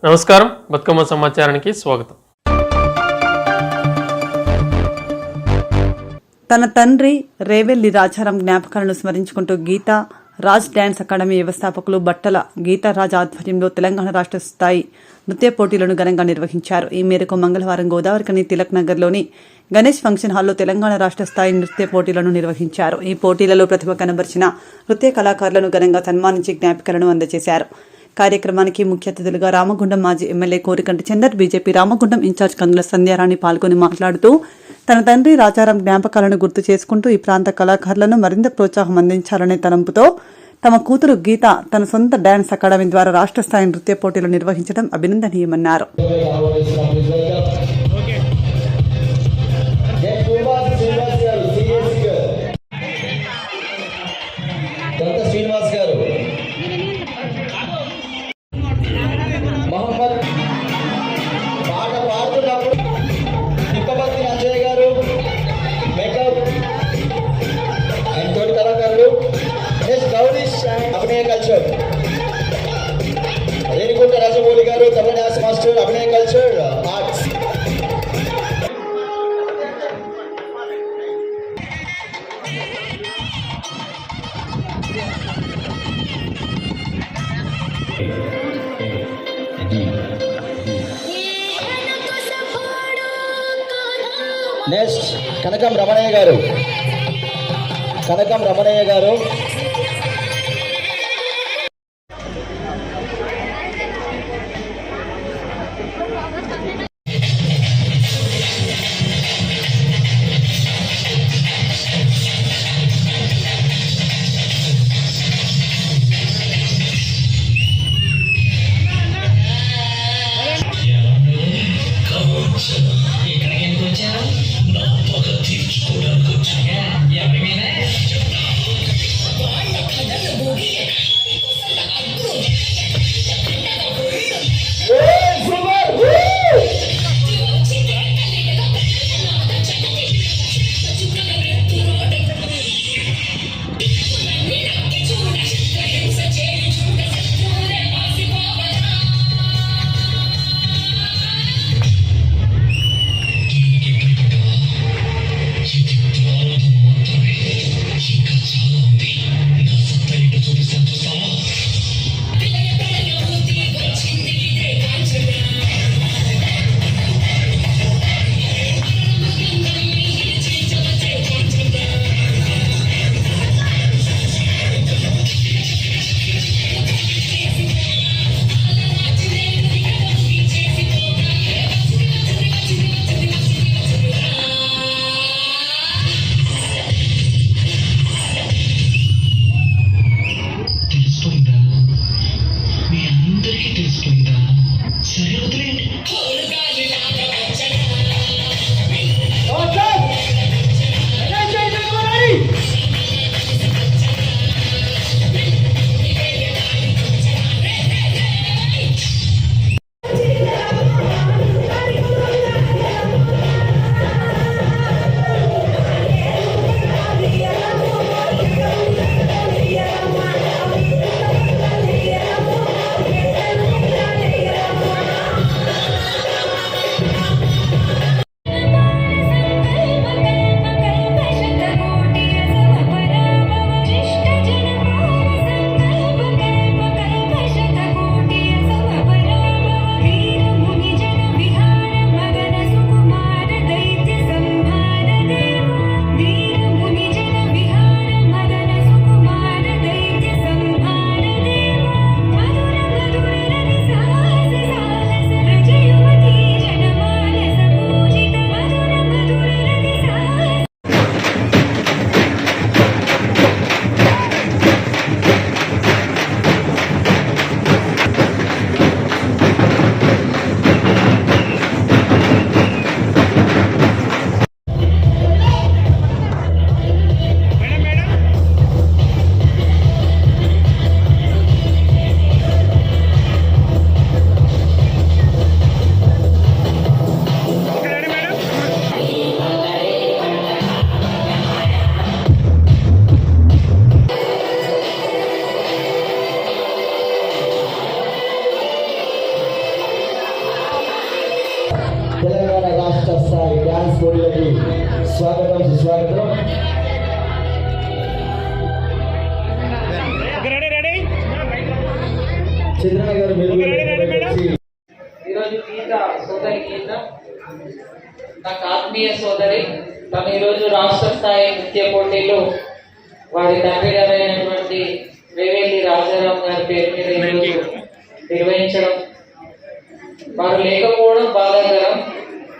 నమస్కారం, బతుకమ్మ సమాచారానికి స్వాగతం. తన తండ్రి రేవెల్లి రాజారాం జ్ఞాపకాలను స్మరించుకుంటూ గీతా రాజ్ డ్యాన్స్ అకాడమీ వ్యవస్థాపకులు బట్టల గీతారాజ్ ఆధ్వర్యంలో తెలంగాణ రాష్ట్ర స్థాయి నృత్య పోటీలను ఘనంగా నిర్వహించారు. ఈ మేరకు మంగళవారం గోదావరికని తిలక్ నగర్లోని గణేష్ ఫంక్షన్ హాల్లో తెలంగాణ రాష్ట్ర స్థాయి నృత్య పోటీలను నిర్వహించారు. ఈ పోటీలలో ప్రతిభ కనబరిచిన నృత్య కళాకారులను ఘనంగా సన్మానించి జ్ఞాపికలను అందజేశారు. కార్యక్రమానికి ముఖ్య అతిథులుగా రామగుండం మాజీ MLA Korikanti Chandar, BJP Ramagundam incharge Kandula Sandhyarani పాల్గొని మాట్లాడుతూ తన తండ్రి రాజారాం జ్ఞాపకాలను గుర్తు చేసుకుంటూ ఈ ప్రాంత కళాకారులను మరింత ప్రోత్సాహం అందించాలనే తలంపుతో తమ కూతురు గీత తన సొంత డాన్స్ అకాడమీ ద్వారా రాష్ట్ర స్థాయి నృత్య పోటీలు నిర్వహించడం అభినందనీయమన్నారు. అభినయ కల్చర్ రేణిగుంట రాజమౌళి గారు, తమిళ డాన్స్ మాస్టర్, అభినయ కల్చర్ ఆర్ట్స్. నెక్స్ట్ కనకం రమణయ్య గారు. చంద్రన్న గారు మీరు ఈరోజు గీత సోదరి గీత నాకు ఆత్మీయ సోదరి. తను ఈరోజు రాష్ట్ర స్థాయి నృత్య పోటీలు వారి తండ్రి గారైనటువంటి రేవెల్లి రాజారాం గారి పేరు మీద ఈరోజు నిర్వహించడం, వారు లేకపోవడం బాధాకరం.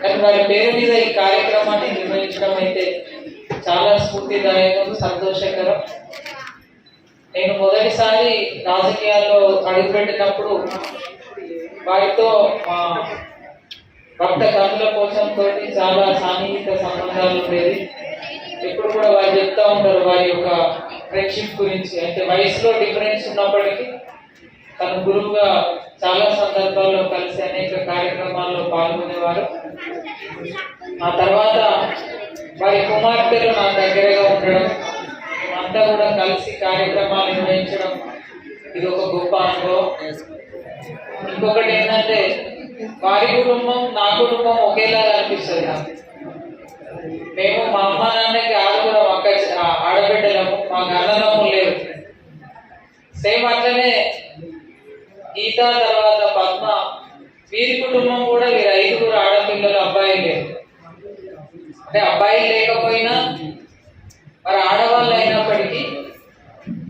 కానీ వారి పేరు మీద ఈ కార్యక్రమాన్ని నిర్వహించడం అయితే చాలా స్ఫూర్తిదాయకం, సంతోషకరం. నేను మొదటిసారి రాజకీయాల్లో అడుగుపెట్టినప్పుడు వారితో మా భక్త కనుల పోషంతో చాలా సాన్నిహిత సంబంధాలు ఉండేది. ఎప్పుడు కూడా వారు చెప్తా ఉంటారు వారి యొక్క ఫ్రెండ్షిప్ గురించి. అంటే వయసులో డిఫరెన్స్ ఉన్నప్పటికీ తన గురువుగా చాలా సందర్భాల్లో కలిసి అనేక కార్యక్రమాల్లో పాల్గొనేవారు. ఆ తర్వాత వారి కుమార్తెలు నా దగ్గరగా ఉండడం, అంతా కూడా కలిసి కార్యక్రమాలు నిర్వహించడం, ఇది ఒక గొప్ప అనుభవం. ఇంకొకటి ఏంటంటే వారి కుటుంబం నా కుటుంబం ఒకేలాగా అనిపిస్తుంది నాకు. మేము మా అమ్మ నాన్నకి ఆరుగురం ఆడబిడ్డలము, మాకు అన్నదమ్ము లేవు. సేమ్ అట్లనే గీత తర్వాత పద్మ వీరి కుటుంబం కూడా వీరు 5 ఆడపిల్లలు, అబ్బాయి లేరు. అంటే అబ్బాయిలు లేకపోయినా వారి ఆడవాళ్ళు అయినప్పటికీ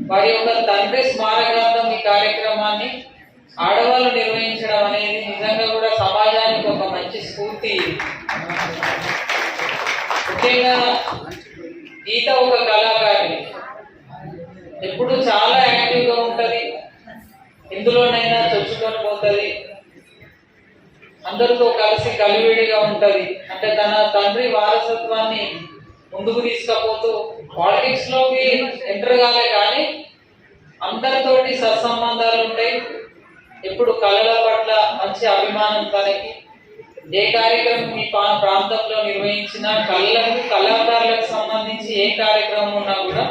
వారి యొక్క తండ్రి స్మారకార్థం ఈ కార్యక్రమాన్ని ఆడవాళ్ళు నిర్వహించడం అనేది నిజంగా కూడా సమాజానికి ఒక మంచి స్ఫూర్తి. ముఖ్యంగా గీత ఒక కళాకారిణి, ఎప్పుడు చాలా యాక్టివ్గా ఉంటుంది, ఎందులోనైనా చొచ్చుకొని పోతుంది, అందరితో కలిసి కలివిడిగా ఉంటుంది. అంటే తన తండ్రి వారసత్వాన్ని ముందుకు తీసుకుపోతూ పాలిటిక్స్ లోకి ఎంటర్ కాలే కానీ అందరితోటి సత్సంబంధాలు ఉంటాయి. ఎప్పుడు కళల పట్ల మంచి అభిమానం తనకి. ఏ కార్యక్రమం మీ ప్రాంతంలో నిర్వహించినా కళాకారులకు సంబంధించి ఏ కార్యక్రమం ఉన్నా కూడా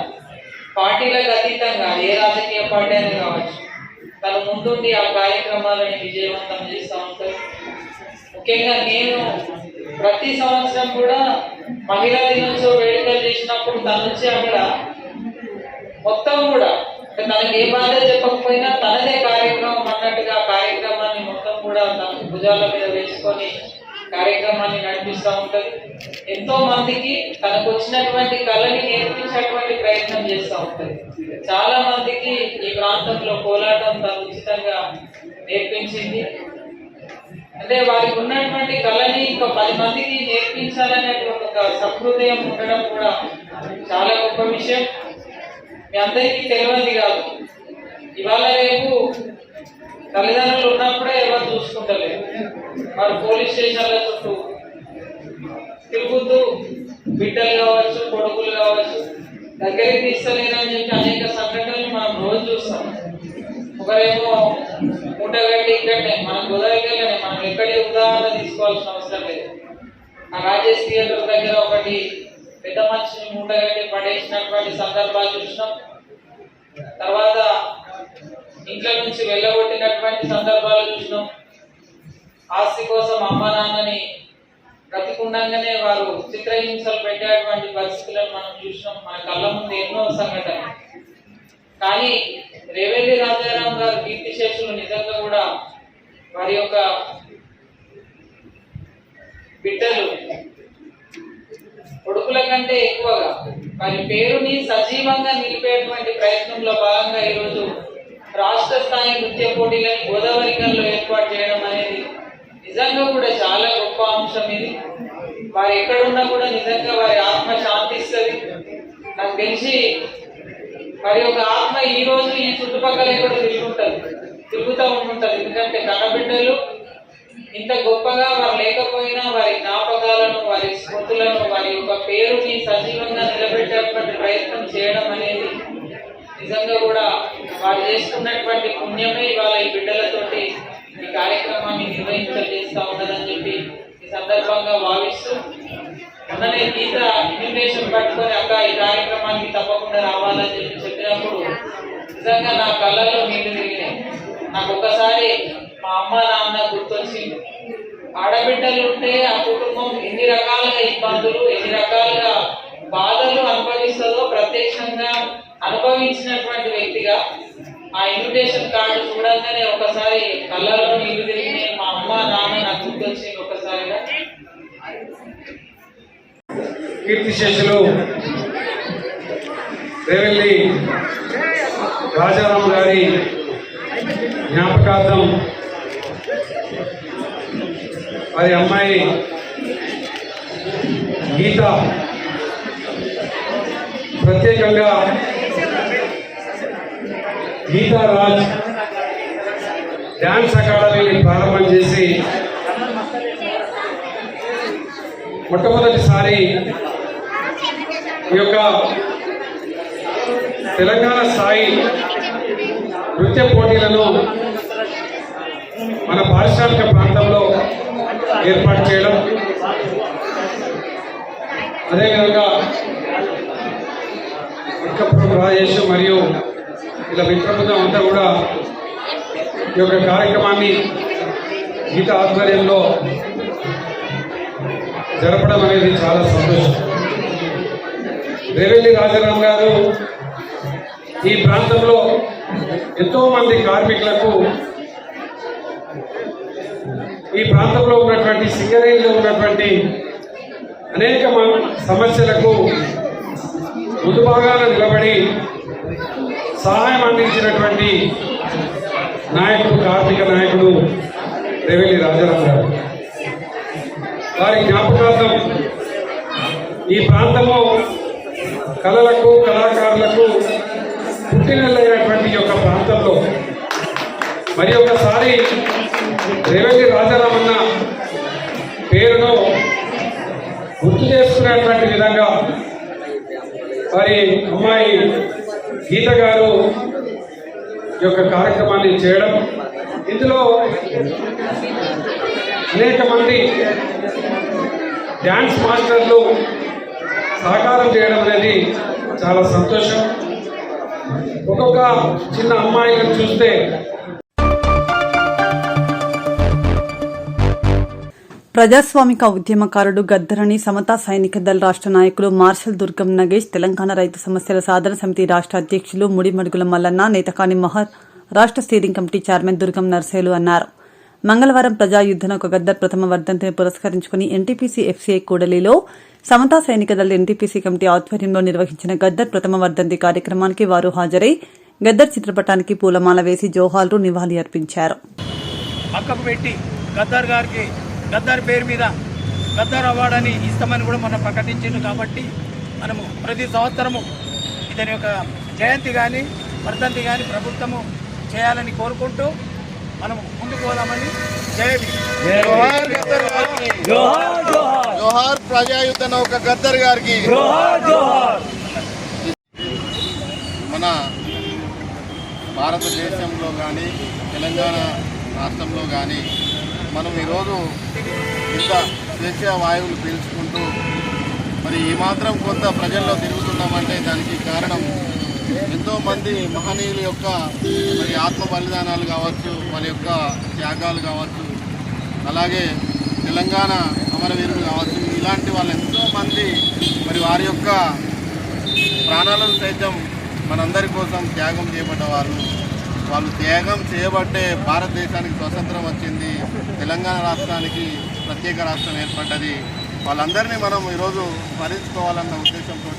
పార్టీలకు అతీతంగా ఏ రాజకీయ పార్టీ అయినా కావచ్చు తను ముందుండి ఆ కార్యక్రమాలను విజయవంతం చేస్తూ ఉంటారు. ముఖ్యంగా నేను ప్రతి సంవత్సరం కూడా మహిళా దినోత్సవ వేడుకలు చేసినప్పుడు తన నుంచి అక్కడ మొత్తం కూడా తనకి ఏ బాధ్యత చెప్పకపోయినా తనదే కార్యక్రమం అన్నట్టుగా కార్యక్రమాన్ని మొత్తం కూడా తన భుజాల మీద వేసుకొని కార్యక్రమాన్ని నడిపిస్తూ ఉంటుంది. ఎంతో మందికి తనకు వచ్చినటువంటి కళని నేర్పించేటువంటి ప్రయత్నం చేస్తూ ఉంటుంది. చాలా మందికి ఈ ప్రాంతంలో కోలాటం తను ఉచితంగా నేర్పించింది. అంటే వారికి ఉన్నటువంటి కళని ఇంకా 10 మందికి నేర్పించాలనేటువంటి ఒక సహృదయం ఉండడం కూడా చాలా గొప్ప విషయం. మీ అందరికీ తెలియదు కాదు, ఇవాళ రేపు తల్లిదండ్రులు ఉన్నప్పుడే ఎవరు చూసుకుంటలేరు. వారు పోలీస్ స్టేషన్ల చుట్టూ తిరుగుతూ బిడ్డలు కావచ్చు, కొడుకులు కావచ్చు దగ్గరికి తీస్తలేరని చెప్పి అనేక సంఘటనలు మనం రోజు చూస్తాం. ఒకరేమో మూటగట్టి ఇక్కడనే మన గోదావరికెళ్ళనే, మనం ఎక్కడే ఉదాహరణ తీసుకోవాల్సిన అవసరం లేదు. ఆ రాజేష్ థియేటర్ దగ్గర ఒకటి పెద్ద మనిషిని మూటగట్టి పడేసినటువంటి సందర్భాలు చూసినాం. తర్వాత ఇంట్లో నుంచి వెళ్ళగొట్టినటువంటి సందర్భాలు చూసినాం. ఆస్తి కోసం అమ్మ నాన్నని బ్రతికుండగానే వారు చిత్రహింసలు పెట్టేటువంటి పరిస్థితులను మనం చూసినాం. మన కళ్ళ ముందు ఎన్నో సంఘటనలు. కానీ రేవెల్లి రాజారాం గారు కీర్తిశేషులు నిజంగా కూడా వారి యొక్క బిడ్డలు కొడుకుల కంటే ఎక్కువగా వారి పేరుని సజీవంగా నిలిపేటువంటి ప్రయత్నంలో భాగంగా ఈరోజు రాష్ట్ర స్థాయి నృత్య పోటీలను గోదావరికల్లో ఏర్పాటు చేయడం అనేది నిజంగా కూడా చాలా గొప్ప అంశం. ఇది వారు ఎక్కడున్నా కూడా నిజంగా వారి ఆత్మ శాంతిస్తుంది. నాకు తెలిసి వారి యొక్క ఆత్మ ఈ రోజు ఈ చుట్టుపక్కల ఎక్కడో తిరుగుతూ ఉంటుంటది. ఎందుకంటే కన్నబిడ్డలు ఇంత గొప్పగా వారు లేకపోయినా వారి జ్ఞాపకాలను, వారి స్మృతులను, వారి యొక్క పేరుని సజీవంగా నిలబెట్టేటువంటి ప్రయత్నం చేయడం అనేది నిజంగా కూడా వారు చేసుకున్నటువంటి పుణ్యమే ఇవాళ ఈ బిడ్డలతోటి ఈ కార్యక్రమాన్ని నిర్వహించేస్తా ఉన్నదని చెప్పి ఈ సందర్భంగా భావిస్తూ, మొన్ననే గీత ఇన్విటేషన్ పట్టుకొని అక్క ఈ కార్యక్రమానికి తప్పకుండా రావాలని చెప్పినప్పుడు నిజంగా నా కళ్ళలో నీళ్లు తిరిగినాయి. నాకు ఒక్కసారి మా అమ్మ నాన్న గుర్తొచ్చింది. ఆడబిడ్డలు ఉంటే ఆ కుటుంబం ఎన్ని రకాలుగా ఇబ్బందులు, ఎన్ని రకాలుగా బాధలు అనుభవిస్తుందో ప్రత్యక్షంగా అనుభవించినటువంటి వ్యక్తిగా ఆ ఇన్విటేషన్ కార్డు చూడంగానే ఒకసారి కళ్ళలో నీళ్లు తిరిగినాయి. మా అమ్మ నాన్న నాకు గుర్తొచ్చింది ఒకసారిగా. కీర్తిశేషులు రేవెల్లి రాజారాం గారి జ్ఞాపకార్థం వారి అమ్మాయి గీత ప్రత్యేకంగా గీతారాజ్ డ్యాన్స్ అకాడమీని ప్రారంభం చేసి మొట్టమొదటిసారి ఈ యొక్క తెలంగాణ స్థాయి నృత్య పోటీలను మన పారిశ్రామిక ప్రాంతంలో ఏర్పాటు చేయడం, అదేవిధంగా వెంకపురం రాజేష్ మరియు ఇలా మిత్రబృందం అంతా కూడా ఈ యొక్క కార్యక్రమాన్ని గీత ఆధ్వర్యంలో జరపడం అనేది చాలా సంతోషం. రేవెల్లి రాజారాం గారు ఈ ప్రాంతంలో ఎంతో మంది కార్మికులకు, ఈ ప్రాంతంలో ఉన్నటువంటి సింగరేణిలో ఉన్నటువంటి అనేక సమస్యలకు ముందు భాగాన నిలబడి సహాయం అందించినటువంటి నాయకుడు, కార్మిక నాయకుడు రేవెల్లి రాజారాం గారు. వారి జ్ఞాపకార్థం ఈ ప్రాంతంలో కళలకు, కళాకారులకు పుట్టినెల్లైనటువంటి యొక్క ప్రాంతంలో మరి ఒకసారి రేవెల్లి రాజారాం అన్న పేరును గుర్తు చేసుకునేటువంటి విధంగా వారి అమ్మాయి గీత గారు ఈ యొక్క కార్యక్రమాన్ని చేయడం, ఇందులో అనేక మంది డ్యాన్స్ మాస్టర్లు సహకారం చేయడం అనేది చాలా సంతోషం. ఒక్కొక్క చిన్న అమ్మాయిలను చూస్తే ప్రజాస్వామిక ఉద్యమకారుడు గద్దరని సమతా సైనిక దళ రాష్ట్ర నాయకులు మార్షల్ దుర్గం నగేష్, తెలంగాణ రైతు సమస్యల సాధన సమితి రాష్ట్ర అధ్యక్షులు ముడిమడుగుల మల్లన్న, నేతకాని మహర్, రాష్ట్ర స్టీరింగ్ కమిటీ చైర్మన్ దుర్గం నర్సేలు అన్నారు. మంగళవారం ప్రజాయుద్ధన ఒక గద్దర్ ప్రథమ వర్ధంతిని పురస్కరించుకుని ఎన్టీపీసీ ఎఫ్సీఐ కూడలిలో సమతా సైనిక దళ ఎన్టీపీసీ కమిటీ ఆధ్వర్యంలో నిర్వహించిన గద్దర్ ప్రథమ వర్ధంతి కార్యక్రమానికి వారు హాజరై గద్దర్ చిత్రపటానికి పూలమాల వేసి జోహార్లు నివాళి అర్పించారు. పక్కకు పెట్టి గద్దర్ గారికి గద్దర్ పేరు మీద గద్దర్ అవార్డు అని ఇస్తామని కూడా మనం ప్రకటించింది. కాబట్టి మనము ప్రతి సంవత్సరము ఇతని యొక్క జయంతి కానీ వర్ధంతి కానీ ప్రభుత్వము చేయాలని కోరుకుంటూ మనము ముందుకు పోదామని. జోహార్ ప్రజాయుద్ధ నౌక గద్దర్ గారికి. మన భారతదేశంలో కానీ తెలంగాణ రాష్ట్రంలో కానీ మనం ఈరోజు ఇంత స్వేచ్ఛ వాయువులు పీల్చుకుంటూ మరి ఈ మాత్రం కొంత ప్రజల్లో తిరుగుతున్నామంటే దానికి కారణం ఎంతోమంది మహనీయుల యొక్క మరి ఆత్మ బలిదానాలు కావచ్చు, వాళ్ళ యొక్క త్యాగాలు కావచ్చు, అలాగే తెలంగాణ అమరవీరులు కావచ్చు. ఇలాంటి వాళ్ళు ఎంతోమంది మరి వారి యొక్క ప్రాణాలను సైతం మనందరి కోసం త్యాగం చేయబడ్డ వాళ్ళు త్యాగం చేయబట్టే భారతదేశానికి స్వతంత్రం వచ్చింది, తెలంగాణ రాష్ట్రానికి ప్రత్యేక రాష్ట్రం ఏర్పడ్డది. వాళ్ళందరినీ మనం ఈరోజు స్మరించుకోవాలన్న ఉద్దేశంతో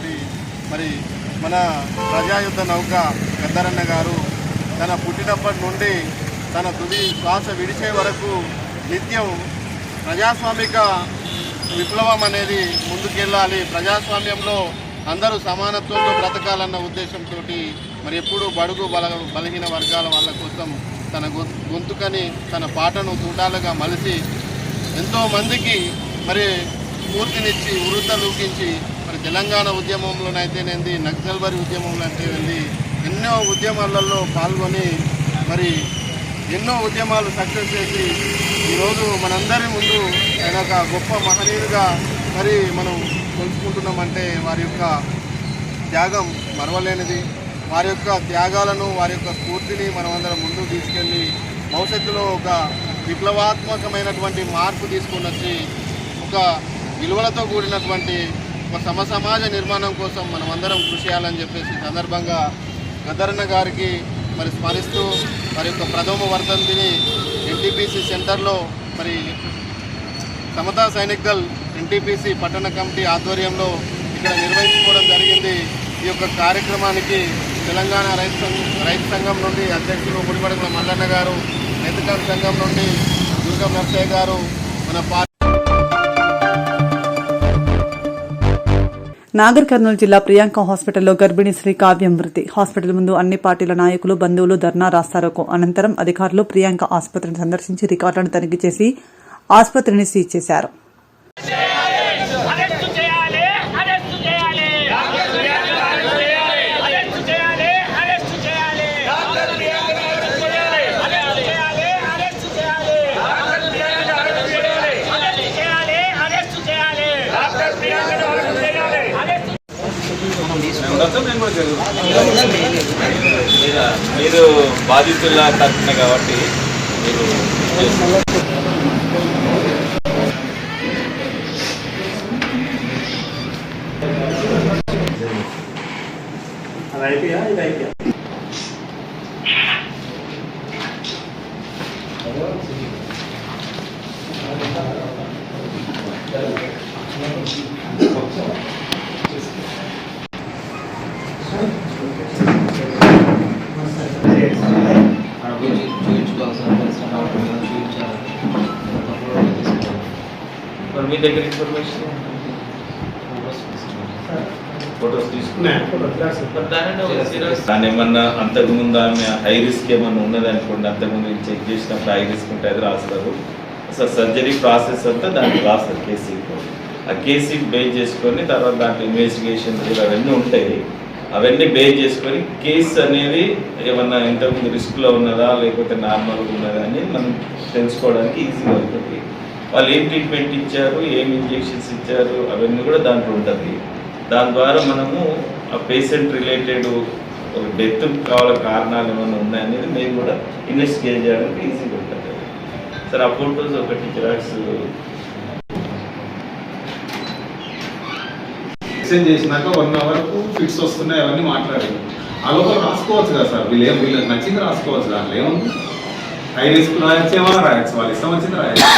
మరి మన ప్రజాయుద్ధ నౌక గద్దరన్న గారు తన పుట్టినప్పటి నుండి తన తుది శ్వాస విడిచే వరకు నిత్యం ప్రజాస్వామిక విప్లవం అనేది ముందుకెళ్ళాలి, ప్రజాస్వామ్యంలో అందరూ సమానత్వంతో బ్రతకాలన్న ఉద్దేశంతో మరి ఎప్పుడూ బడుగు బలహీన వర్గాల వాళ్ళ కోసం తన గొంతుకని తన పాటను తూటాలుగా మలిసి ఎంతోమందికి మరి స్ఫూర్తినిచ్చి ఉరుతలూకించి మరి తెలంగాణ ఉద్యమంలోనైతేనేది, నక్సల్బరీ ఉద్యమంలో అయితే వెళ్ళి ఎన్నో ఉద్యమాలలో పాల్గొని మరి ఎన్నో ఉద్యమాలు సక్సెస్ చేసి ఈరోజు మనందరి ముందు ఆయన ఒక గొప్ప మహనీయుడిగా మరి మనం కొలుసుకుంటున్నామంటే వారి యొక్క త్యాగం మరవలేనిది. వారి యొక్క త్యాగాలను, వారి యొక్క స్ఫూర్తిని మనమందరం ముందుకు తీసుకెళ్ళి భవిష్యత్తులో ఒక విప్లవాత్మకమైనటువంటి మార్పు తీసుకుని వచ్చి ఒక విలువలతో కూడినటువంటి ఒక సమాజ నిర్మాణం కోసం మనమందరం కృషి చేయాలని చెప్పేసి సందర్భంగా గద్దరన్న గారికి మరి స్మరిస్తూ మరి యొక్క ప్రథమ వర్ధంతిని ఎన్టీపీసీ సెంటర్లో మరి సమతా సైనిక్ దళ్ ఎన్టీపీసీ పట్టణ కమిటీ ఆధ్వర్యంలో ఇక్కడ నిర్వహించుకోవడం జరిగింది. ఈ యొక్క కార్యక్రమానికి తెలంగాణ రైతు సంఘం నుండి అధ్యక్షులు ముడిపడుకుల మల్లన్న గారు, రైతు సంఘం నుండి దుర్గం నర్సయ్య గారు, మన నాగర్ కర్నూలు జిల్లా ప్రియాంక హాస్పిటల్లో గర్భిణీ శ్రీ కావ్యం మృతి. హాస్పిటల్ ముందు అన్ని పార్టీల నాయకులు, బంధువులు ధర్నా రాస్తారోకో. అనంతరం అధికారులు ప్రియాంక ఆసుపత్రిని సందర్శించి రికార్డులను తనిఖీ చేసి ఆసుపత్రిని సీజ్ చేశారు. మీరు బాధితుల తరఫున కాబట్టి మీరు మీ దగ్గర ఇన్ఫర్మేషన్ ఫొటోస్ దాని ఏమన్నా అంతకుముందు ఆమె హై రిస్క్ ఏమన్నా ఉన్నది అనుకోండి, అంతకుముందు చెక్ చేసినప్పుడు హై రిస్క్ ఉంటే అది రాస్తారు. అసలు సర్జరీ ప్రాసెస్ అంతా దానికి రాస్తారు కేసీ. ఆ కేసీ బేస్ చేసుకొని తర్వాత దాంట్లో ఇన్వెస్టిగేషన్ అవన్నీ ఉంటాయి. అవన్నీ బేస్ చేసుకొని కేసు అనేది ఏమన్నా ఇంతకుముందు రిస్క్లో ఉన్నదా లేకపోతే నార్మల్గా ఉన్నదా అని మనం తెలుసుకోవడానికి ఈజీగా ఉంటుంది. వాళ్ళు ఏం ట్రీట్మెంట్ ఇచ్చారు, ఏం ఇంజెక్షన్స్ ఇచ్చారు అవన్నీ కూడా దాంట్లో ఉంటుంది. దాని ద్వారా మనము ఆ పేషెంట్ రిలేటెడ్ ఒక డెత్ కావాల కారణాలు ఏమైనా ఉన్నాయనేది మేము కూడా ఇన్వెస్టిగేట్ చేయడానికి ఈజీగా ఉంటుంది. సార్ ఆ ఫోటోస్ ఒకటి జిరాక్స్ ఎక్స్చేంజ్ చేసినాక 1 అవర్కు ఫిట్స్ వస్తున్నాయి అవన్నీ మాట్లాడారు. ఆ లోపల రాసుకోవచ్చు కదా సార్, వీళ్ళకి నచ్చింది రాసుకోవచ్చు. దాంట్లో ఏముంది, హై రిస్క్ రాయొచ్చు, ఏమైనా రాయొచ్చు, వాళ్ళు ఇష్టం వచ్చింది రాయొచ్చు.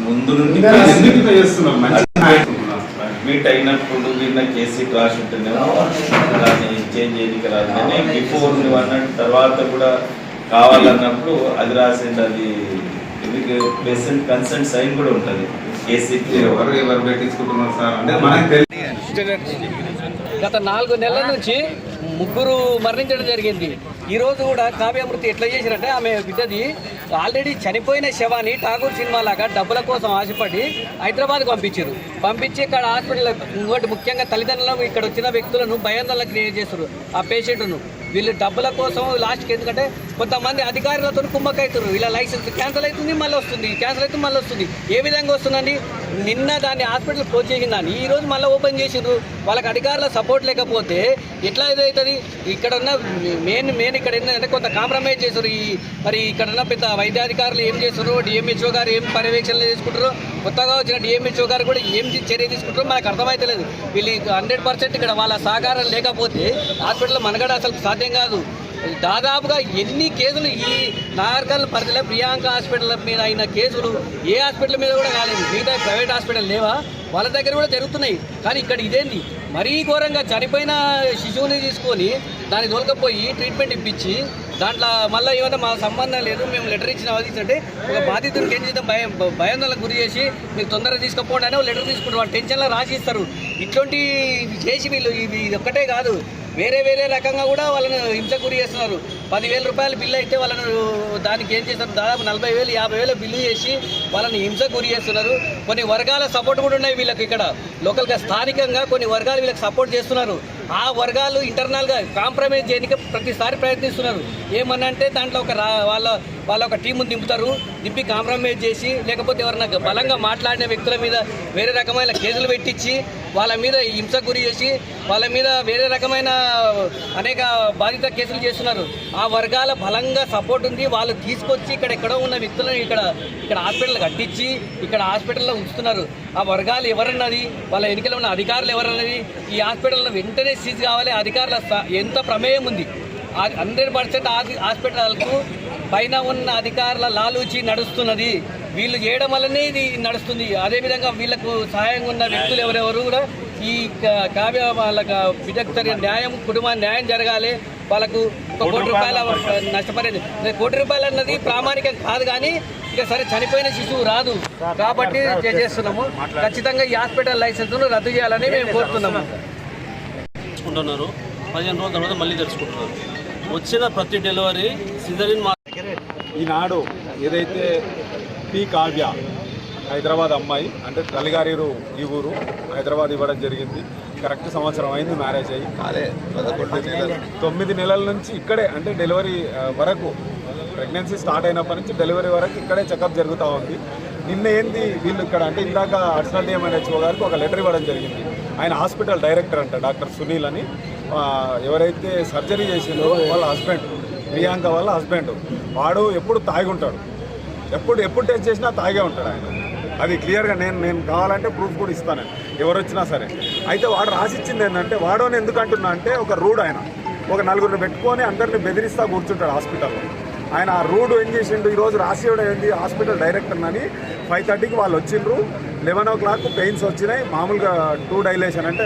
ముందు నుండి అడ్మిట్ అయినప్పుడు నిన్న కేసీ క్రాష్ ఉంటుందేమో దాన్ని చేంజ్ చేయడానికి రాదు. కానీ బిఫోర్ నువ్వు అన్నట్టు తర్వాత కూడా కావాలన్నప్పుడు అది రాసింది. అది పేషెంట్ కన్సెంట్ సైన్ కూడా ఉంటుంది కేసీకి. ఎవరు పెట్టించుకుంటున్నారు సార్ అంటే మనకి తెలియదు. గత 4 నెలల నుంచి 3 మరణించడం జరిగింది. ఈరోజు కూడా కావ్యామృతి ఎట్లా చేశారంటే ఆమె బిడ్డది ఆల్రెడీ చనిపోయిన శవాన్ని ఠాగూర్ సినిమా లాగా డబ్బుల కోసం ఆశపడి హైదరాబాద్ పంపించారు. పంపించి ఇక్కడ హాస్పిటల్ ఇంకోటి ముఖ్యంగా తల్లిదండ్రులను ఇక్కడ వచ్చిన వ్యక్తులను భయాందోళన క్రియేట్ చేస్తారు. ఆ పేషెంట్ను వీళ్ళు డబ్బుల కోసం లాస్ట్కి, ఎందుకంటే కొంతమంది అధికారులతో కుమ్మకవుతారు. వీళ్ళ లైసెన్స్ క్యాన్సిల్ అవుతుంది మళ్ళీ వస్తుంది, క్యాన్సిల్ అవుతుంది మళ్ళీ వస్తుంది. ఏ విధంగా వస్తుందండి? నిన్న దాన్ని హాస్పిటల్ క్లోజ్ చేసిందని ఈరోజు మళ్ళీ ఓపెన్ చేసిండ్రు. వాళ్ళకి అధికారుల సపోర్ట్ లేకపోతే ఎట్లా ఇదవుతుంది? ఇక్కడ ఉన్న మెయిన్ ఇక్కడ ఏంటంటే కొంత కాంప్రమైజ్ చేశారు. మరి ఇక్కడ ఉన్న పెద్ద వైద్యాధికారులు ఏం చేస్తారు, డిఎంహెచ్ఓ గారు ఏం పర్యవేక్షణలు చేసుకుంటారో, కొత్తగా వచ్చిన డిఎంహెచ్ఓ గారు కూడా ఏం చర్య తీసుకుంటారో మనకు అర్థమైతలేదు. వీళ్ళు 100% ఇక్కడ వాళ్ళ సహకారం లేకపోతే హాస్పిటల్ మనగడ అసలు సాధ్యం కాదు. దాదాపుగా ఎన్ని కేసులు ఈ నాగర్కర్నూలు పరిధిలో ప్రియాంక హాస్పిటల్ మీద అయిన కేసులు ఏ హాస్పిటల్ మీద కూడా కాలేదు. మిగతా ప్రైవేట్ హాస్పిటల్ లేవా, వాళ్ళ దగ్గర కూడా జరుగుతున్నాయి. కానీ ఇక్కడ ఇదేంది మరీ ఘోరంగా చనిపోయిన శిశువుని తీసుకొని దాన్ని తోలుకపోయి ట్రీట్మెంట్ ఇప్పించి దాంట్లో మళ్ళీ ఏమైనా మా సంబంధం లేదు, మేము లెటర్ ఇచ్చిన అంటే ఒక బాధితుడికి ఏం చేద్దాం భయాందోళనకు గురి చేసి మీరు తొందరగా తీసుకుపోండి అని లెటర్ తీసుకుంటారు. వాళ్ళు టెన్షన్లో రాసిస్తారు. ఇట్లాంటి చేసి వీళ్ళు ఇది ఒక్కటే కాదు, వేరే రకంగా కూడా వాళ్ళని హింసకు గురి చేస్తున్నారు. 10,000 రూపాయల బిల్లు అయితే వాళ్ళను దానికి ఏం చేస్తారు, దాదాపు 40,000 50,000 బిల్లు చేసి వాళ్ళని హింసకు గురి చేస్తున్నారు. కొన్ని వర్గాల సపోర్ట్ కూడా ఉన్నాయి వీళ్ళకి. ఇక్కడ లోకల్గా స్థానికంగా కొన్ని వర్గాలు వీళ్ళకి సపోర్ట్ చేస్తున్నారు. ఆ వర్గాలు ఇంటర్నల్గా కాంప్రమైజ్ చేయడానికి ప్రతిసారి ప్రయత్నిస్తున్నారు. ఏమన్నా అంటే దాంట్లో వాళ్ళ ఒక టీమును దింపుతారు, దింపి కాంప్రమైజ్ చేసి లేకపోతే ఎవరైనా బలంగా మాట్లాడిన వ్యక్తుల మీద వేరే రకమైన కేసులు పెట్టించి వాళ్ళ మీద హింసకు గురి చేసి వాళ్ళ మీద వేరే రకమైన అనేక బాధిత కేసులు చేస్తున్నారు. ఆ వర్గాల బలంగా సపోర్ట్ ఉంది. వాళ్ళు తీసుకొచ్చి ఎక్కడో ఉన్న వ్యక్తులను ఇక్కడ హాస్పిటల్ కట్టించి ఇక్కడ హాస్పిటల్లో ఉంచుతున్నారు. ఆ వర్గాలు ఎవరన్నది, వాళ్ళ ఎన్నికలు ఉన్న అధికారులు ఎవరన్నది ఈ హాస్పిటల్లో వెంటనే డిసీజ్ కావాలి, అధికారుల ఎంత ప్రమేయం ఉంది. 100% హాస్పిటల్కు పైన ఉన్న అధికారుల లాలూచి నడుస్తున్నది. వీళ్ళు చేయడం వల్లనే ఇది నడుస్తుంది. అదేవిధంగా వీళ్ళకు సహాయంగా ఉన్న వ్యక్తులు ఎవరెవరు కూడా ఈ కావ్య వాళ్ళకు బిడ్డకు న్యాయం, కుటుంబానికి న్యాయం జరగాలి. వాళ్ళకు ₹1 కోటి నష్టపడేది. ₹1 అన్నది ప్రామాణికం కాదు, కానీ ఇంకా సరే చనిపోయిన శిశువు రాదు కాబట్టి చేస్తున్నాము. ఖచ్చితంగా ఈ హాస్పిటల్ లైసెన్స్ను రద్దు చేయాలని మేము కోరుతున్నాము. 15 రోజుల తర్వాత మళ్ళీ తెరుచుకుంటున్నారు. వచ్చిన ప్రతి డెలివరీ సిజరిన్. ఈనాడు ఏదైతే పి కావ్య హైదరాబాద్ అమ్మాయి, అంటే తల్లిగారు ఈ ఊరు హైదరాబాద్ ఇవ్వడం జరిగింది. కరెక్ట్ సంవత్సరం అయింది మ్యారేజ్ అయ్యి. 9 నెలల నుంచి ఇక్కడే, అంటే డెలివరీ వరకు, ప్రెగ్నెన్సీ స్టార్ట్ అయినప్పటి నుంచి డెలివరీ వరకు ఇక్కడే చెకప్ జరుగుతూ ఉంది. నిన్న ఏంది వీళ్ళు ఇక్కడ, అంటే ఇందాక అడిషనల్ డిఎంహెచ్ఓ గారికి ఒక లెటర్ ఇవ్వడం జరిగింది. ఆయన హాస్పిటల్ డైరెక్టర్ అంట, డాక్టర్ సునీల్ అని. ఎవరైతే సర్జరీ చేసిందో వాళ్ళ హస్బెండ్, ప్రియాంక వాళ్ళ హస్బెండ్, వాడు ఎప్పుడు తాగి ఉంటాడు. ఎప్పుడు టెస్ట్ చేసినా తాగే ఉంటాడు ఆయన. అది క్లియర్గా నేను కావాలంటే ప్రూఫ్ కూడా ఇస్తాను ఎవరు వచ్చినా సరే. అయితే వాడు రాసిచ్చింది ఏంటంటే, వాడోని ఎందుకు అంటున్నా అంటే, ఒక రూడ్ ఆయన ఒక 4 పెట్టుకొని అందరిని బెదిరిస్తా కూర్చుంటాడు హాస్పిటల్లో. ఆయన ఆ రూడ్ ఏం చేసిండు, ఈరోజు రాసివ్వడం ఏంది, హాస్పిటల్ డైరెక్టర్ అని 5:30కి వాళ్ళు వచ్చిండ్రు. 11 o'clock పెయిన్స్ వచ్చినాయి. మామూలుగా 2 డైలేషన్ అంటే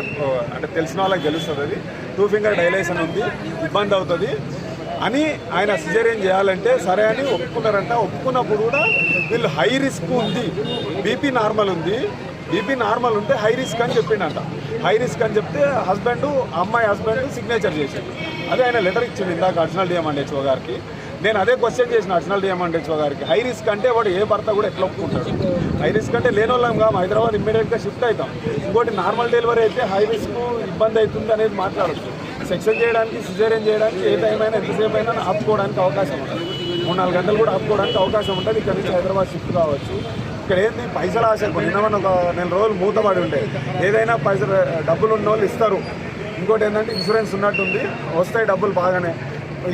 తెలిసిన వాళ్ళకి తెలుస్తుంది, అది 2 ఫింగర్ డైలేషన్ ఉంది, ఇబ్బంది అవుతుంది అని ఆయన సిజేరియన్ చేయాలంటే సరే అని ఒప్పుకున్నారంట. ఒప్పుకున్నప్పుడు కూడా వీళ్ళు హై రిస్క్ ఉంది, బీపీ నార్మల్ ఉంది, బీపీ నార్మల్ ఉంటే హై రిస్క్ అని చెప్పిండంట. హై రిస్క్ అని చెప్తే అమ్మాయి హస్బెండ్ సిగ్నేచర్ చేసిండు. అదే ఆయన లెటర్ ఇచ్చిండు ఇందాక అడిషనల్ డిఎంహెచ్ఓ గారికి. నేను అదే క్వశ్చన్ చేసిన అడిషనల్ డిఎంహెచ్ఓ గారికి, హై రిస్క్ అంటే వాడు ఏ భర్త కూడా ఎట్లా ఒప్పుకుంటాడు? హై రిస్క్ అంటే లేని వాళ్ళం కాదు, హైదరాబాద్ ఇమ్మీడియట్గా షిఫ్ట్ అవుతాం. ఇంకోటి నార్మల్ డెలివరీ అయితే హై రిస్క్ ఇబ్బంది అవుతుంది అనేది మాట్లాడచ్చు. సెక్షన్ చేయడానికి, సిజేరియన్ చేయడానికి ఏ టైం అయినా ఎంతసేపు అయినా ఆపుకోవడానికి అవకాశం ఉంటుంది. 3-4 గంటలు కూడా ఆపుకోవడానికి అవకాశం ఉంటుంది. ఇక్కడ నుంచి హైదరాబాద్ షిఫ్ట్ కావచ్చు. ఇక్కడ ఏంది పైసల ఆశ, నిన్నమన్న ఒక 4 రోజులు మూతపడి ఉండే, ఏదైనా పైసలు డబ్బులు ఉన్న వాళ్ళు ఇస్తారు. ఇంకోటి ఏంటంటే ఇన్సూరెన్స్ ఉన్నట్టుంది, వస్తాయి డబ్బులు బాగానే.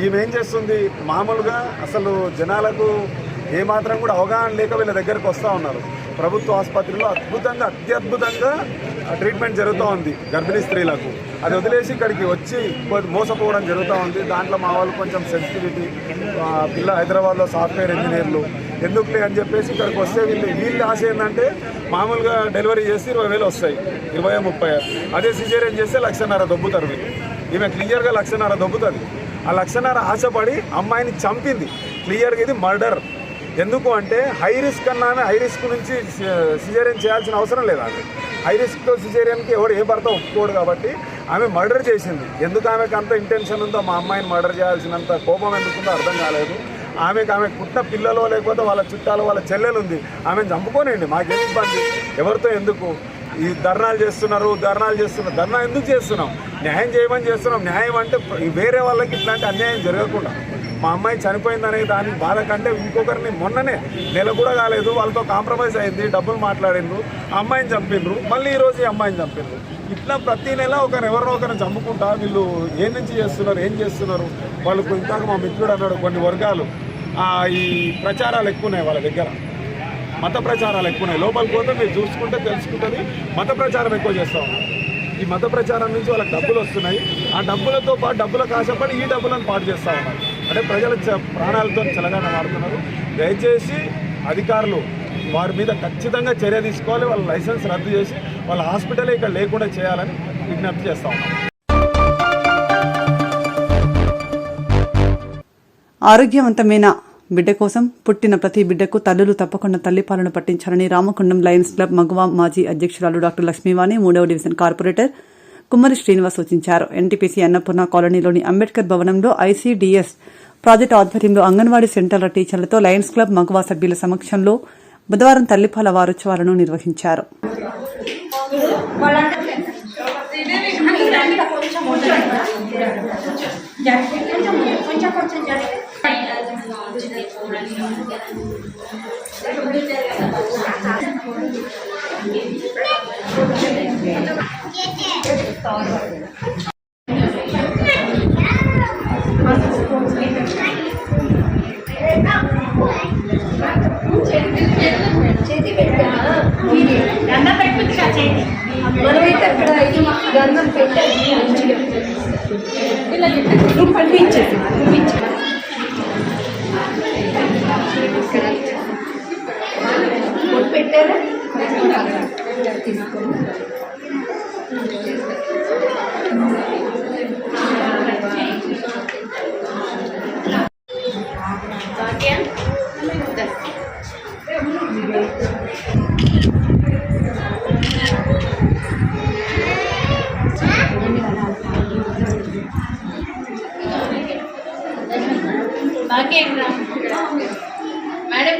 ఈమె ఏం చేస్తుంది, మామూలుగా అసలు జనాలకు ఏమాత్రం కూడా అవగాహన లేక వీళ్ళ దగ్గరకు వస్తూ ఉన్నారు. ప్రభుత్వ ఆసుపత్రిలో అత్యద్భుతంగా ట్రీట్మెంట్ జరుగుతూ ఉంది గర్భిణీ స్త్రీలకు. అది వదిలేసి ఇక్కడికి వచ్చి మోసపోవడం జరుగుతూ ఉంది. దాంట్లో మా వాళ్ళు కొంచెం సెన్సిటివిటీ, పిల్ల హైదరాబాద్లో సాఫ్ట్వేర్ ఇంజనీర్లు ఎందుకులే అని చెప్పేసి ఇక్కడికి వస్తే వీళ్ళ ఆశ ఏంటంటే, మామూలుగా డెలివరీ చేసి 20,000 వస్తాయి, 20-30. అదే సిజేరియన్ చేస్తే 1,50,000 దొబ్బుతారు వీళ్ళు. ఈమె క్లియర్గా 1,50,000 దొబ్బుతుంది. ఆ 1,50,000 ఆశపడి అమ్మాయిని చంపింది. క్లియర్గా ఇది మర్డర్. ఎందుకు అంటే హై రిస్క్ అన్నామే, హై రిస్క్ నుంచి సిజేరియన్ చేయాల్సిన అవసరం లేదు. ఆమె హై రిస్క్తో సిజేరియన్కి ఎవరు ఏ భర్త ఒప్పుకోడు కాబట్టి ఆమె మర్డర్ చేసింది. ఎందుకు ఆమెకు అంత ఇంటెన్షన్ ఉందో, మా అమ్మాయిని మర్డర్ చేయాల్సినంత కోపం ఎందుకుందో అర్థం కాలేదు. ఆమె పుట్టిన పిల్లలో లేకపోతే వాళ్ళ చుట్టాలు, వాళ్ళ చెల్లెలు ఉంది, ఆమెను చంపుకోనండి, మాకేం ఇబ్బంది, ఎవరితో ఎందుకు. ఈ ధర్నాలు చేస్తున్నారు. ధర్నా ఎందుకు చేస్తున్నాం? న్యాయం చేయమని చేస్తున్నాం. న్యాయం అంటే వేరే వాళ్ళకి ఇట్లాంటి అన్యాయం జరగకుండా. మా అమ్మాయి చనిపోయిందనే దానికి బాధ కంటే ఇంకొకరిని మొన్ననే నెల కూడా కాలేదు వాళ్ళతో కాంప్రమైజ్ అయింది, డబ్బులు మాట్లాడిండ్రు, అమ్మాయిని చంపిండ్రు, మళ్ళీ ఈరోజు ఈ అమ్మాయిని చంపిండ్రు. ఇట్లా ప్రతి నెల ఎవరినో ఒకరిని చంపుకుంటా వీళ్ళు ఏం చేస్తున్నారు వాళ్ళకు. ఇందాక మా మిత్రుడు అన్నాడు, కొన్ని వర్గాలు ఈ ప్రచారాలు ఎక్కువ ఉన్నాయి వాళ్ళ దగ్గర, మత ప్రచారాలు ఎక్కువ ఉన్నాయి. లోపలికి పోతే మీరు చూసుకుంటే తెలుసుకుంటుంది, మత ప్రచారం ఎక్కువ చేస్తూ ఉన్నారు. ఈ మత ప్రచారం నుంచి వాళ్ళకి డబ్బులు వస్తున్నాయి. ఆ డబ్బులతో పాటు డబ్బులకు ఆశపడి ఈ డబ్బులను పాటు చేస్తూ ఉన్నారు. అంటే ప్రజల ప్రాణాలతో చెలగాట మారుతున్నారు. దయచేసి అధికారులు వారి మీద ఖచ్చితంగా చర్య తీసుకోవాలి. వాళ్ళ లైసెన్స్ రద్దు చేసి వాళ్ళ హాస్పిటల్ ఇక్కడ లేకుండా చేయాలని విజ్ఞప్తి చేస్తూ ఉన్నాం. ఆరోగ్యవంతమైన బిడ్డ కోసం పుట్టిన ప్రతి బిడ్డకు తల్లులు తప్పకుండా తల్లిపాలను పట్టించాలని రామకుండం లయన్స్ క్లబ్ మగవా మాజీ అధ్యక్షురాలు డాక్టర్ లక్ష్మీవాణి, 3వ డివిజన్ కార్పొరేటర్ కుమ్మరి శ్రీనివాస్ సూచించారు. ఎన్టీపీసీ అన్నపూర్ణ కాలనీలోని అంబేద్కర్ భవనంలో ఐసీడీఎస్ ప్రాజెక్టు ఆధ్వర్యంలో అంగన్వాడీ సెంటర్ల టీచర్లతో లయన్స్ క్లబ్ మగవా సభ్యుల సమక్షంలో బుధవారం తల్లిపాల వారోత్సవాలను నిర్వహించారు. మనమైతే అక్కడ గంధం పెట్టాలి. పెట్టారా మేడం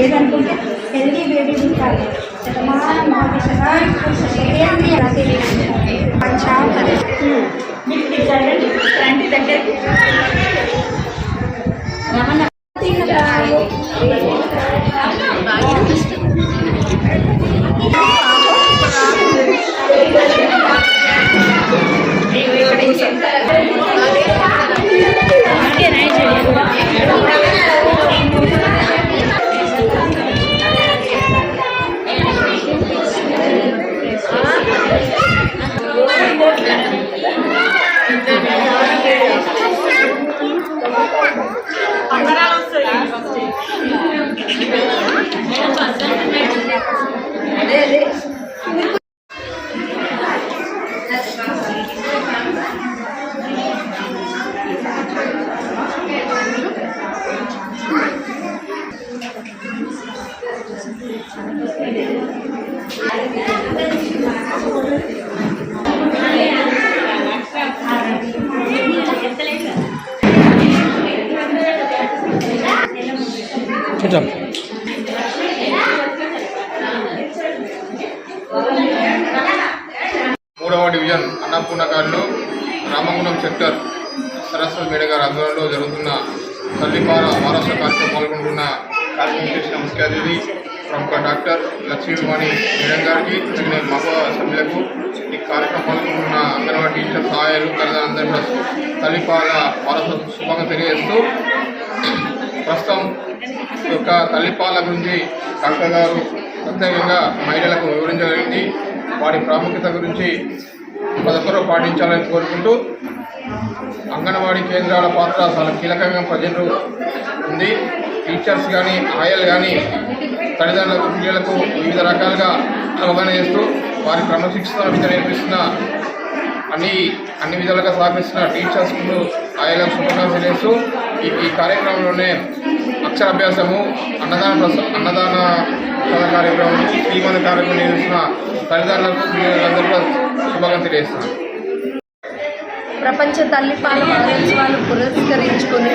ఏదనుకుంటే హెల్దీ బేబీ ఉంటారు రండి దగ్గరికి మూడవ డివిజన్ అన్నపూర్ణ గారిలో రామగుండం సెక్టర్ సరస్వతి మేడ గారి ఆధ్వర్యంలో జరుగుతున్న తల్లిపాల వారసుల కార్యక్రమం పాల్గొంటున్న కార్యక్రమం చేసిన ముఖ్య అతిథి ప్రముఖ డాక్టర్ లక్ష్మీవాణి మేడం గారికి నేను మగ సభ్యులకు ఈ కార్యక్రమం పాల్గొంటున్న అంగన్వాడీ టీచర్ సహాయాలు తల్లిదండ్రుల తల్లిపాల వారసుల శుభంగా తెలియజేస్తూ ప్రస్తుతం ఈ యొక్క తల్లిపాల గురించి డాక్టర్ గారు ప్రత్యేకంగా మహిళలకు వివరించగలిగింది. వాటి ప్రాముఖ్యత గురించి ప్రతి ఒక్కరూ పాటించాలని కోరుకుంటూ అంగన్వాడీ కేంద్రాల పాత్ర చాలా కీలకంగా ప్రజలు ఉంది. టీచర్స్ కానీ ఆయాలు కానీ తల్లిదండ్రులకు పిల్లలకు వివిధ రకాలుగా అవగాహన చేస్తూ వారి క్రమశిక్షణ విద్య నేర్పిస్తున్న అన్ని విధాలుగా సహకరిస్తున్న టీచర్స్కు ఆయాలకు శుభాకాంక్షలు తెలియజేస్తూ ఈ కార్యక్రమంలోనే అక్షరాభ్యాసము అన్నదాన కార్యక్రమం శ్రీమతి కార్యక్రమం నిర్వహిస్తున్న తల్లిదండ్రులకు పిల్లలందరూ శుభాకాంక్షలు తెలియజేస్తున్నారు. ప్రపంచ తల్లిపాల వారోత్సవాలు పురస్కరించుకొని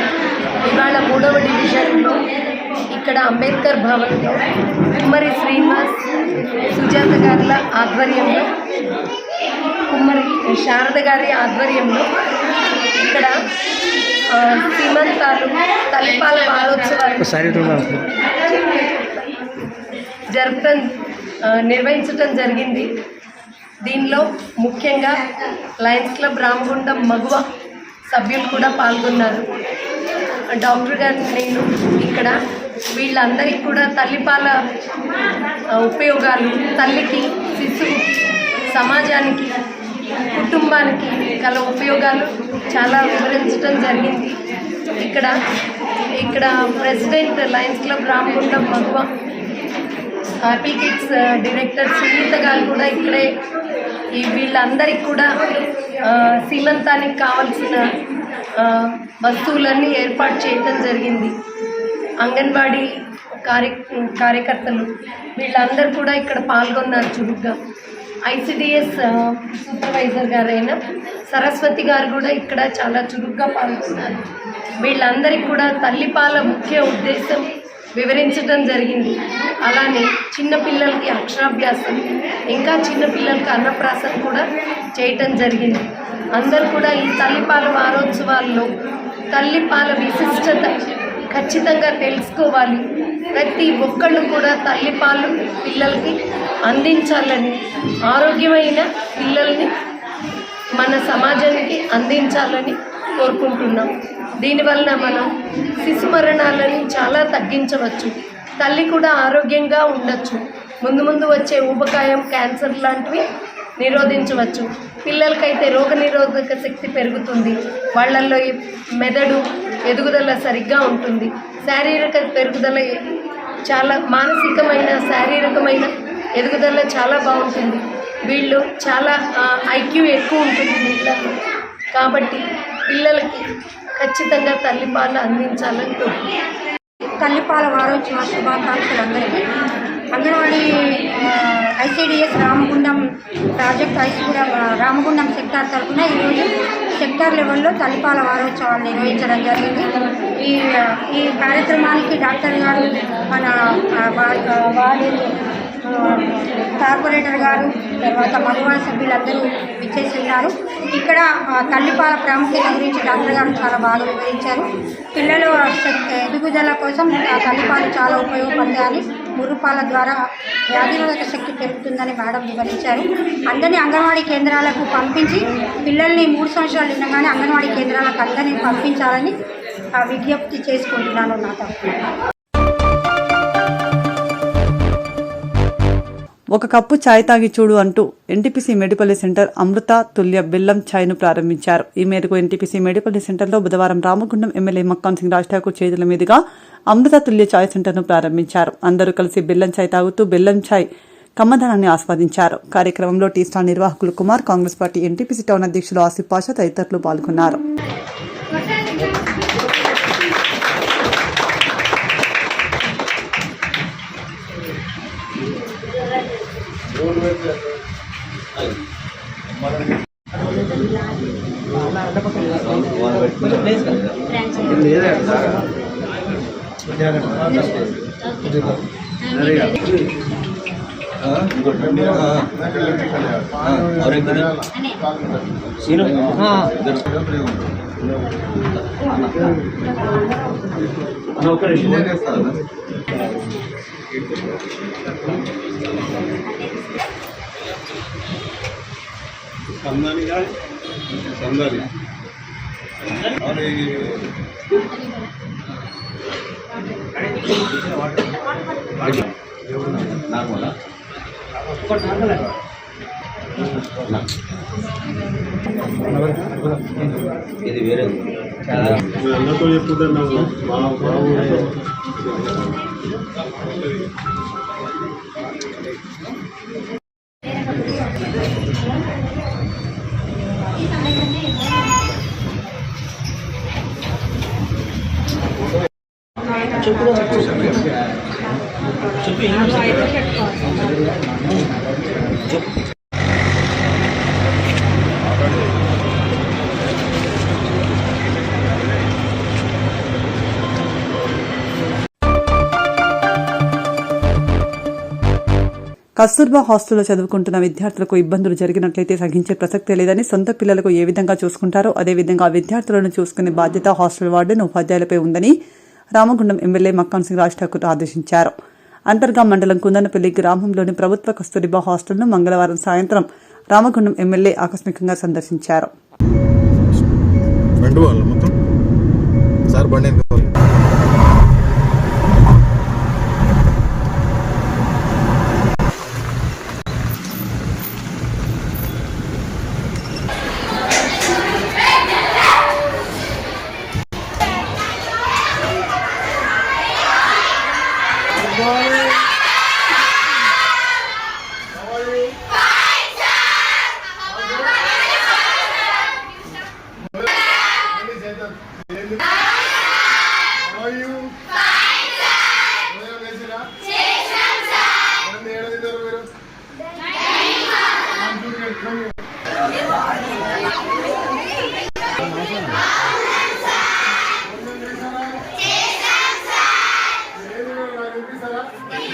ఇవాళ 3వ డివిజన్లో ఇక్కడ అంబేద్కర్ భవన్లో కుమ్మరి శ్రీనివాస్ సుజాత గారుల ఆధ్వర్యంలో కుమ్మరి శారద గారి ఆధ్వర్యంలో ఇక్కడ శ్రీమంతాలు తల్లిపాల వారోత్సవాలు నిర్వహించడం జరిగింది. దీనిలో ముఖ్యంగా లయన్స్ క్లబ్ రామగుండం మగువ సభ్యులు కూడా పాల్గొన్నారు. డాక్టర్ గారు నేను ఇక్కడ వీళ్ళందరికీ కూడా తల్లిపాల ఉపయోగాలు, తల్లికి, శిశువు, సమాజానికి, కుటుంబానికి గల ఉపయోగాలు చాలా వివరించడం జరిగింది. ఇక్కడ ప్రెసిడెంట్ లయన్స్ క్లబ్ రామగుండం మగువ హ్యాపీ కిడ్స్ డైరెక్టర్ సునీత గారు కూడా ఇక్కడే వీళ్ళందరికీ కూడా సీమంతానికి కావాల్సిన వస్తువులన్నీ ఏర్పాటు చేయడం జరిగింది. అంగన్వాడీ కార్యకర్తలు వీళ్ళందరూ కూడా ఇక్కడ పాల్గొన్నారు చురుగ్గా. ఐసిడిఎస్ సూపర్వైజర్ గారైన సరస్వతి గారు కూడా ఇక్కడ చాలా చురుగ్గా పాల్గొన్నారు. వీళ్ళందరికీ కూడా తల్లిపాల ముఖ్య ఉద్దేశం వివరించడం జరిగింది. అలానే చిన్నపిల్లలకి అక్షరాభ్యాసం, ఇంకా చిన్నపిల్లలకి అన్నప్రాసం కూడా చేయటం జరిగింది. అందరూ కూడా ఈ తల్లిపాల వారోత్సవాల్లో తల్లిపాల విశిష్టత ఖచ్చితంగా తెలుసుకోవాలి. ప్రతి ఒక్కళ్ళు కూడా తల్లిపాలు పిల్లలకి అందించాలని, ఆరోగ్యమైన పిల్లల్ని మన సమాజానికి అందించాలని కోరుకుంటున్నాం. దీనివల్ల మనం శిశు మరణాలని చాలా తగ్గించవచ్చు. తల్లి కూడా ఆరోగ్యంగా ఉండొచ్చు. ముందు ముందు వచ్చే ఊబకాయం, క్యాన్సర్ లాంటివి నిరోధించవచ్చు. పిల్లలకైతే రోగనిరోధక శక్తి పెరుగుతుంది. వాళ్ళల్లో మెదడు ఎదుగుదల సరిగ్గా ఉంటుంది. శారీరక పెరుగుదల చాలా, మానసికమైన శారీరకమైన ఎదుగుదల చాలా బాగుంటుంది. వీళ్ళు చాలా ఐక్యూ ఎక్కువ ఉంటుంది వీళ్ళలో. కాబట్టి పిల్లలకి ఖచ్చితంగా తల్లిపాలు అందించాలని కోరుకుంటున్నాను. తల్లిపాల వారోత్సవ శుభాకాంక్షలు అందరికీ. Anganwadi ICDS Ramagundam project high school Ramagundam sector తరఫున ఈరోజు సెక్టార్ లెవెల్లో తల్లిపాల వారోత్సవాలు నిర్వహించడం జరిగింది. ఈ కార్యక్రమానికి డాక్టర్ గారు, మన వార్డు కార్పొరేటర్ గారు, తర్వాత మగవాళ్ళ సభ్యులందరూ విచ్చేసి ఉన్నారు. ఇక్కడ తల్లిపాల ప్రాముఖ్యత గురించి డాక్టర్ గారు చాలా బాగా వివరించారు. పిల్లలు ఎదుగుదల కోసం తల్లిపాలు చాలా ఉపయోగపడతాయని, ముర్రుపాల ద్వారా వ్యాధినిరోధక శక్తి పెరుగుతుందని మేడం వివరించారు. అందరినీ అంగన్వాడీ కేంద్రాలకు పంపించి పిల్లల్ని 3 సంవత్సరాలు ఉండగానే అంగన్వాడీ కేంద్రాలకు అందరినీ పంపించాలని విజ్ఞప్తి చేసుకుంటున్నాను. నా తరఫున ఒక కప్పు ఛాయ్ తాగి చూడు అంటూ ఎన్టీపీసీ మెడిపల్లి సెంటర్ అమృత తుల్య బెల్లం ఛాయ్ను ప్రారంభించారు. ఈ మేరకు ఎన్టీపీసీ మెడిపల్లి సెంటర్లో బుధవారం రామగుండం ఎమ్మెల్యే మక్కాన్ సింగ్ రాజ్ ఠాకూర్ చేతుల మీదుగా అమృత తుల్య ఛాయ్ సెంటర్ను ప్రారంభించారు. అందరూ కలిసి బెల్లం ఛాయ్ తాగుతూ బెల్లం ఛాయ్ కమ్మదనాన్ని ఆస్వాదించారు. కార్యక్రమంలో టీ స్టాల్ నిర్వాహకులు Kumar, Congress party NTPC town అధ్యక్షులు ఆసిఫ్ పాషా తదితరులు పాల్గొన్నారు. సందాలి ఇది వేరే అందరితో చెప్పుతున్నాము. కస్తూర్బా హాస్టల్లో చదువుకుంటున్న విద్యార్థులకు ఇబ్బందులు జరిగినట్లయితే సహించే ప్రసక్తే లేదని, సొంత పిల్లలకు ఏ విధంగా చూసుకుంటారో అదేవిధంగా విద్యార్థులను చూసుకునే బాధ్యత హాస్టల్ వార్డెన్, ఉపాధ్యాయులపై ఉందని రామగుండం ఎమ్మెల్యే మక్కాన్ సింగ్ రాజ్ ఠాకూర్ ఆదేశించారు. అంతర్గా మండలం కుందనపల్లి గ్రామంలోని ప్రభుత్వ కస్తూరిబా హాస్టల్ను మంగళవారం సాయంత్రం రామగుండం ఎమ్మెల్యే ఆకస్మికంగా సందర్శించారు. Sir.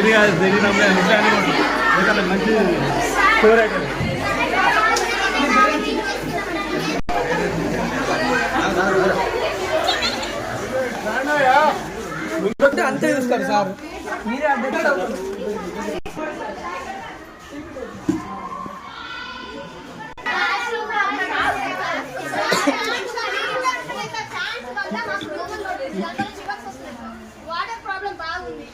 ఇది మంచి ఫేవరెట్. అంతే చూస్తారు సార్ మీరే వాటర్ ప్రాబ్లం బాగుంది.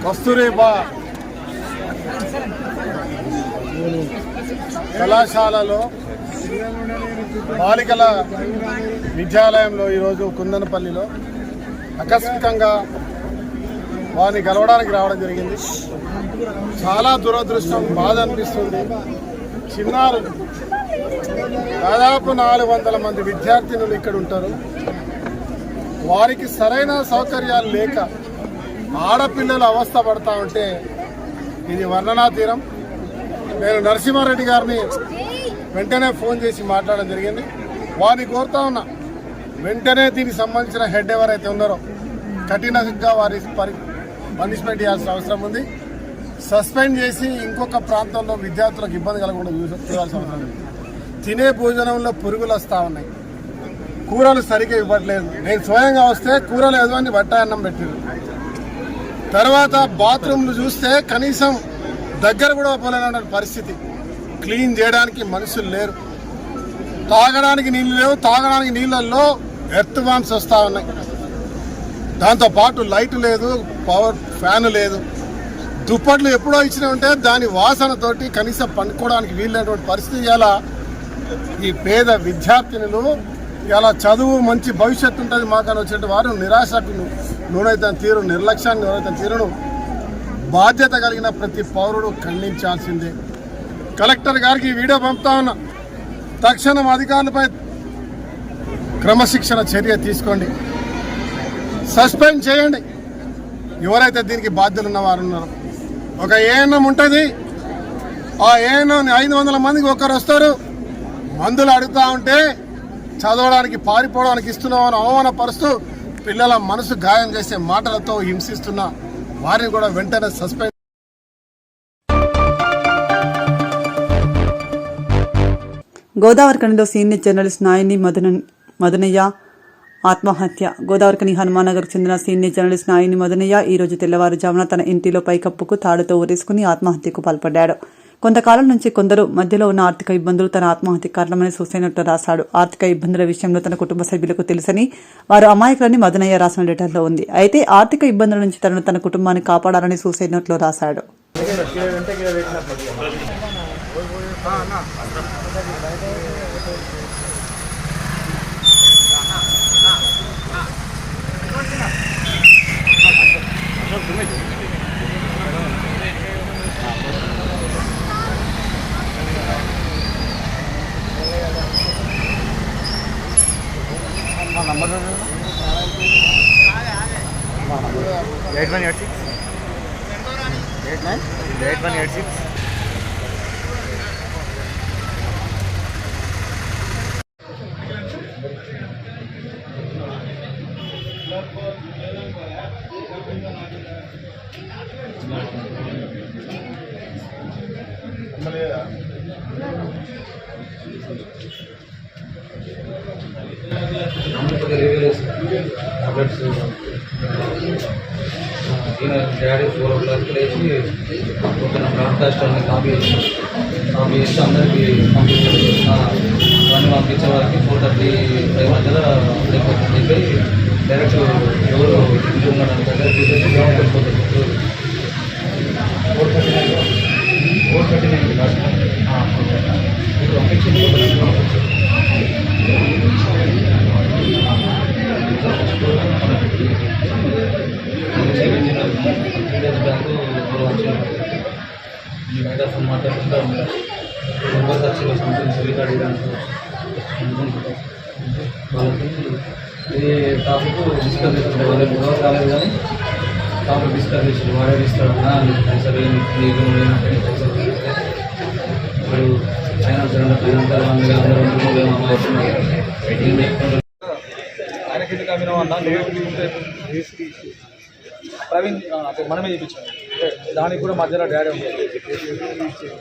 కస్తూరిబా కళాశాలలో బాలికల విద్యాలయంలో ఈరోజు కుందనపల్లిలో ఆకస్మికంగా వారిని కలవడానికి రావడం జరిగింది. చాలా దురదృష్టం, బాధ అనిపిస్తుంది. చిన్నారు దాదాపు 400 మంది విద్యార్థినులు ఇక్కడ ఉంటారు. వారికి సరైన సౌకర్యాలు లేక ఆడపిల్లలు అవస్థ పడతా ఉంటే ఇది వర్ణనాతీరం. నేను నరసింహారెడ్డి గారిని వెంటనే ఫోన్ చేసి మాట్లాడడం జరిగింది. వారిని కోరుతా ఉన్నా, వెంటనే దీనికి సంబంధించిన హెడ్ ఎవరైతే ఉన్నారో కఠినంగా వారి పనిష్మెంట్ చేయాల్సిన అవసరం ఉంది. సస్పెండ్ చేసి ఇంకొక ప్రాంతంలో విద్యార్థులకు ఇబ్బంది కలగకుండా చూడాల్సిన అవసరం ఉంది. తినే భోజనంలో పురుగులు వస్తూ ఉన్నాయి, కూరలు సరిగ్గా ఇవ్వట్లేదు. నేను స్వయంగా వస్తే కూరలు ఏదో అని బట్టాయన్నం పెట్టారు. తర్వాత బాత్రూమ్లు చూస్తే కనీసం దగ్గర కూడా పోలేని పరిస్థితి. క్లీన్ చేయడానికి మనుషులు లేరు, తాగడానికి నీళ్ళు లేవు. తాగడానికి నీళ్ళల్లో ఎర్త్ వామ్స్ వస్తూ ఉన్నాయి. దాంతోపాటు లైట్ లేదు, పవర్ ఫ్యాన్ లేదు. దుప్పట్లు ఎప్పుడో ఇచ్చినా ఉంటే దాని వాసనతోటి కనీసం పండుకోవడానికి వీలైనటువంటి పరిస్థితి. ఇలా ఈ పేద విద్యార్థినులు ఇలా చదువు మంచి భవిష్యత్తు ఉంటుంది మాకని వచ్చిన వారు నిరాశకు నూనెతన తీరు, నిర్లక్ష్యాన్ని నూనెతన తీరును బాధ్యత కలిగిన ప్రతి పౌరుడు ఖండించాల్సిందే. కలెక్టర్ గారికి వీడియో పంపుతా ఉన్నా, తక్షణం అధికారులపై క్రమశిక్షణ చర్య తీసుకోండి, సస్పెండ్ చేయండి ఎవరైతే దీనికి బాధ్యులు ఉన్నవారు ఉన్నారో. ఒక ఏఎన్ఎం ఉంటుంది, ఆ ఏఎన్ఎం 500 మందికి ఒకరు వస్తారు, మందులు అడుగుతూ ఉంటే చదవడానికి పారిపోవడానికి ఇస్తున్నామని అవమానపరుస్తూ పిల్లల మనసు గాయం చేసే మాటలతో హింసిస్తున్న వారిని కూడా వెంటనే సస్పెండ్. గోదావరిఖనిలో సీనియర్ జర్నలిస్ట్ నాయని మదనయ్య ఆత్మహత్య. గోదావరిఖని హనుమానగర్కు చెందిన సీనియర్ జర్నలిస్ట్ నాయని మదనయ్య ఈరోజు తెల్లవారుజామున తన ఇంటిలో పైకప్పుకు తాడుతో ఊరేసుకుని ఆత్మహత్యకు పాల్పడ్డాడు. కొంతకాలం నుంచి కొందరు మధ్యలో ఉన్న ఆర్థిక ఇబ్బందులు తన ఆత్మహత్య కారణమని సూసైడ్ నోట్లో రాశాడు. ఆర్థిక ఇబ్బందుల విషయంలో తన కుటుంబ సభ్యులకు తెలుసని వారు అమాయకులని మదనయ్య రాసిన లెటర్లో ఉంది. అయితే ఆర్థిక ఇబ్బందుల నుంచి తన కుటుంబాన్ని కాపాడాలని సూసైడ్ నోట్లో రాశాడు. नंबर 8186 8186. డాడీ 4 o'clock లేచి ఒక బ్రాడ్కాస్ట్ని కాపీ చేసి అందరికీ పంపించారు. అవన్నీ పంపించే వారికి 4:35 మధ్యలో అయిపోయి డైరెక్ట్ ఎవరు ఇంట్లో ఉండడానికి దగ్గర తీసేసి గ్రౌండ్ వెళ్ళిపోతుంది. 4:39 పంపించింది. వచ్చిన బయట మాట్లాడుకుంటూ ఉంటారు. మెంబర్స్ వచ్చిన సంథింగ్ రికార్డ్ చేయడానికి వాళ్ళకి ఇది టాపిక్ డిస్కస్ చేస్తుంటే వాళ్ళకి గొడవ కాలేదు కానీ టాపిక్ డిస్కస్ చేసి వాడే ఇస్తాడన్నా పైసలు నీకు పైసలు ఇప్పుడు ఫైనాన్స్ ఆయన కింద అన్న ప్రవీణ్ మనమే చేయించాం. దానికి కూడా మధ్యలో డాడీ ఉంది.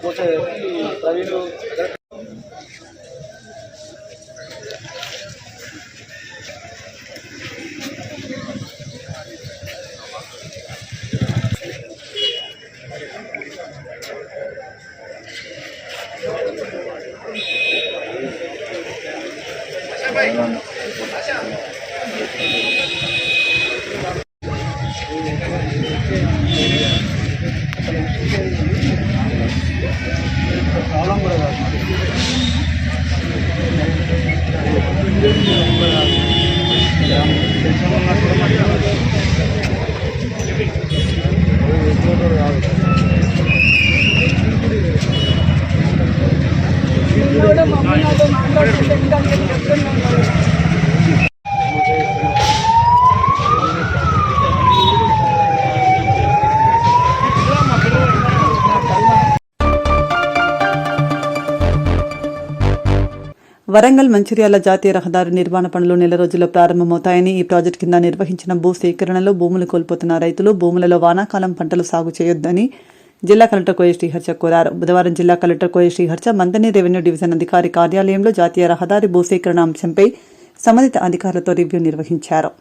పోతే ప్రవీణ్ ప్రాబ్లం కూడా కాదు. వరంగల్ మంచిర్యాల జాతీయ రహదారి నిర్మాణ పనులు నెల రోజుల్లో ప్రారంభమవుతాయని, ఈ ప్రాజెక్టు కింద నిర్వహించిన భూ సేకరణలో భూములు కోల్పోతున్న రైతులు భూములలో వానాకాలం పంటలు సాగు చేయొద్దని జిల్లా కలెక్టర్ కోయ శ్రీహర్ష కోరారు. బుధవారం జిల్లా కలెక్టర్ కోయ శ్రీహర్ష మంతని రెవెన్యూ డివిజన్ అధికారి కార్యాలయంలో జాతీయ రహదారి భూసేకరణ అంశంపై సంబంధిత అధికారులతో రివ్యూ నిర్వహించారు.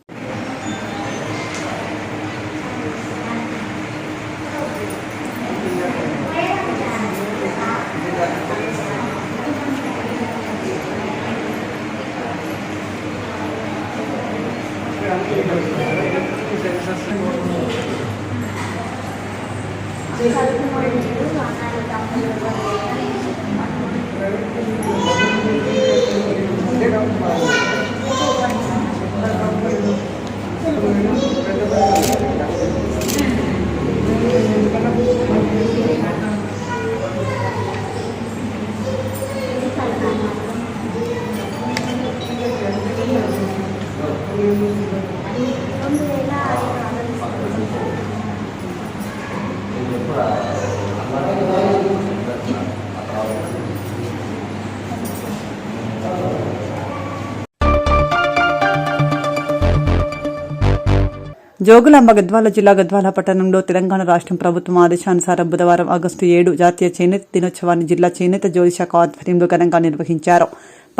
జోగులాంబ గద్వాల జిల్లా గద్వాల పట్టణంలో తెలంగాణ రాష్ట్రం ప్రభుత్వం ఆదేశానుసారం బుధవారం ఆగస్టు 7 జాతీయ చేనేత దినోత్సవాన్ని జిల్లా చేనేత జోలి శాఖ ఆధ్వర్యంలో ఘనంగా నిర్వహించారు.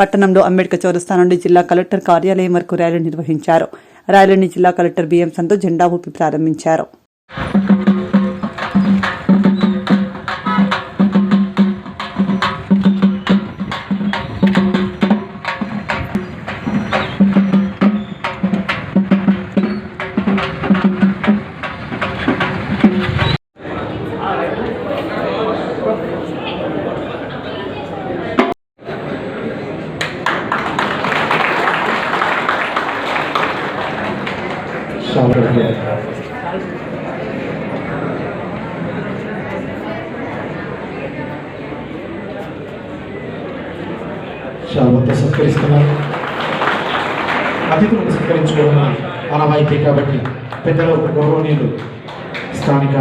పట్టణంలో అంబేద్కర్ చౌరస్తా నుండి జిల్లా కలెక్టర్ కార్యాలయం వరకు ర్యాలీ నిర్వహించారు. ర్యాలీని జిల్లా కలెక్టర్ బిఎం సంతోష్ జెండా ఊపి ప్రారంభించారు. శాల్వతో సత్కరిస్తున్నారు. అతిథులను సత్కరించుకోవడం ఆనవాయితీ కాబట్టి పెద్దలు గౌరవనీయులు స్థానిక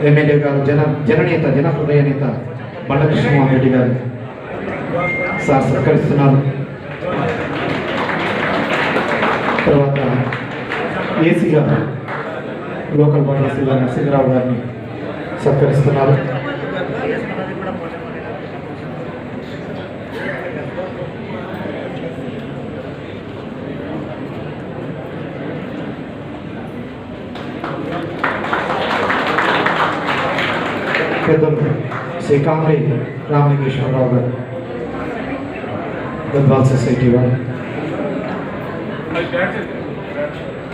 ఎమ్మెల్యే గారు జననేత జనహృదయ నేత బండ కృష్ణమోహన్ రెడ్డి గారు సార్ సత్కరిస్తున్నారు. తర్వాత ఏసీ గారు లోకల్ బాడీ ఏసీ గారు నరసింహరావు గారిని సత్కరిస్తున్నారు. పెద్దలు శ్రీ కామరే రామలింగేశ్వరరావు గారు గద్వాల్ సొసైటీ వారు,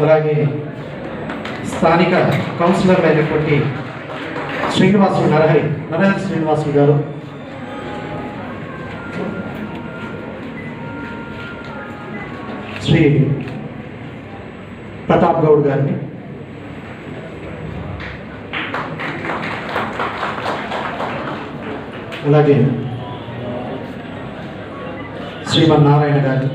అలాగే స్థానిక కౌన్సిలర్ అయినటువంటి శ్రీనివాసులు నరహరి శ్రీనివాసులు గారు, శ్రీ ప్రతాప్ గౌడ్ గారిని, అలాగే శ్రీమన్నారాయణ గారు,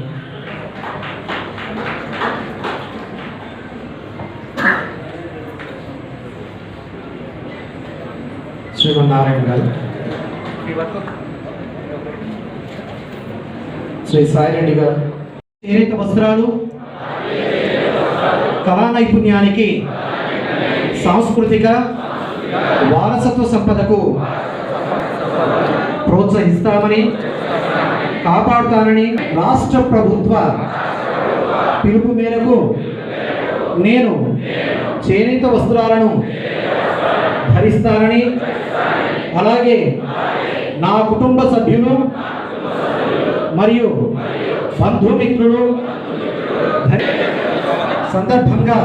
శ్రీమన్నారాయణ గారు, శ్రీ సాయిరెడ్డి గారు. చేనేత వస్త్రాలు కళా నైపుణ్యానికి, సాంస్కృతిక వారసత్వ సంపదకు ప్రోత్సహిస్తామని, కాపాడుతానని రాష్ట్ర ప్రభుత్వ పిలుపు మేరకు నేను చేనేత వస్త్రాలను ధరిస్తానని, అలాగే నా కుటుంబ సభ్యులు మరియు బంధుమిత్రులు సందర్భంగా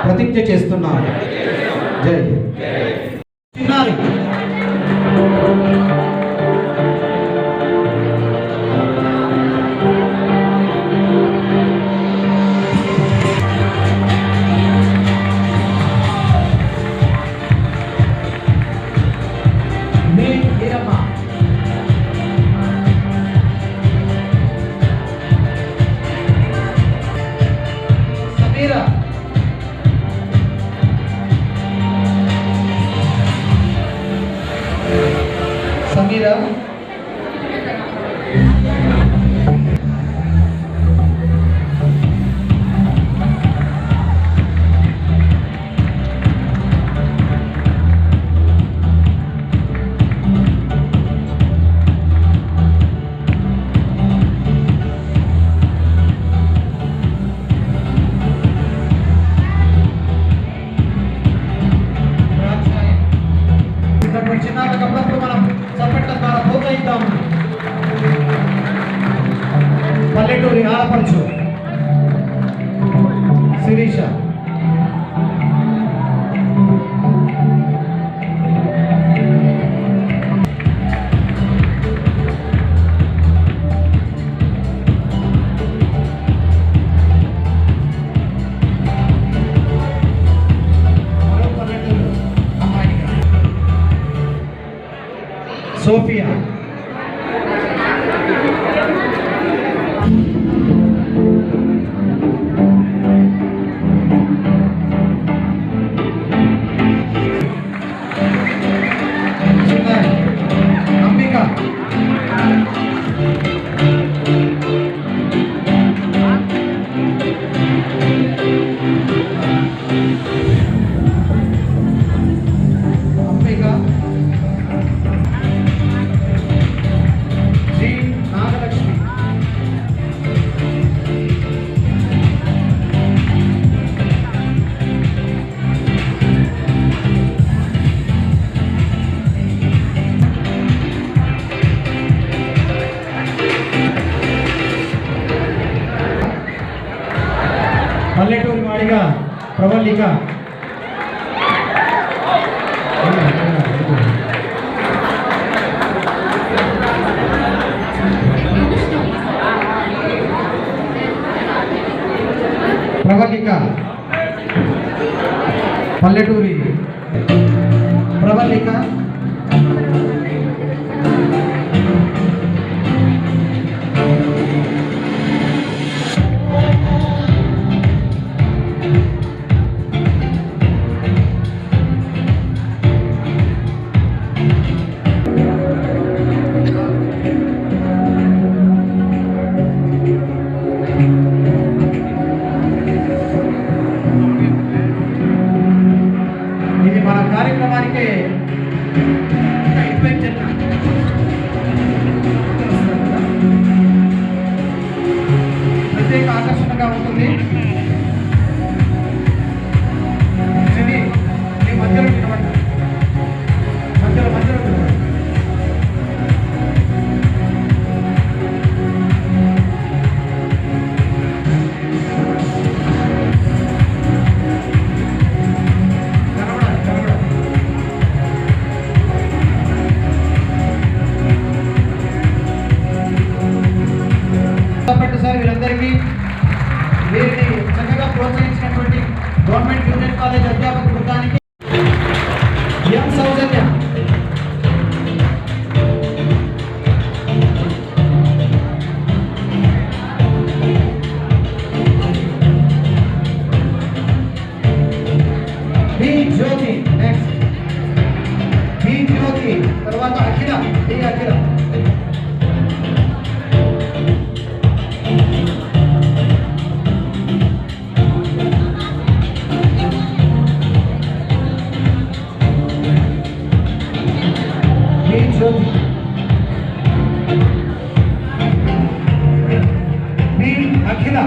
ప్రతిజ్ఞ చేస్తున్నాను. జై చిన్నారి సమీరా, చిన్నారులకు అప్పుడప్పుడు మనం చప్పట్ల ద్వారా ప్రోత్సహిద్దాము. పల్లెటూరి ఆడపడుచు శిరీష, సోఫియా, అంబిక, పల్లెటూరి వాడిగా ప్రవల్లిక, పల్లెటూరి ప్రవల్లిక, ఇది మన కార్యక్రమానికి ప్రత్యేక ఆకర్షణగా ఉంటుంది. ఇది ఈ మధ్యలో నిలబడ్డ మధ్యలో నిలబడ్డ సార్ వీరందరికీ వీరిని చక్కగా ప్రోత్సహించినటువంటి గవర్నమెంట్ జూనియర్ కాలేజ్ అధ్యాపక బృందానికి ఎం సౌజన్య బి జ్యోతి నెక్స్ట్ బి జ్యోతి తర్వాత అఖిల బి అఖిల బి జ్యోతి బి అఖిల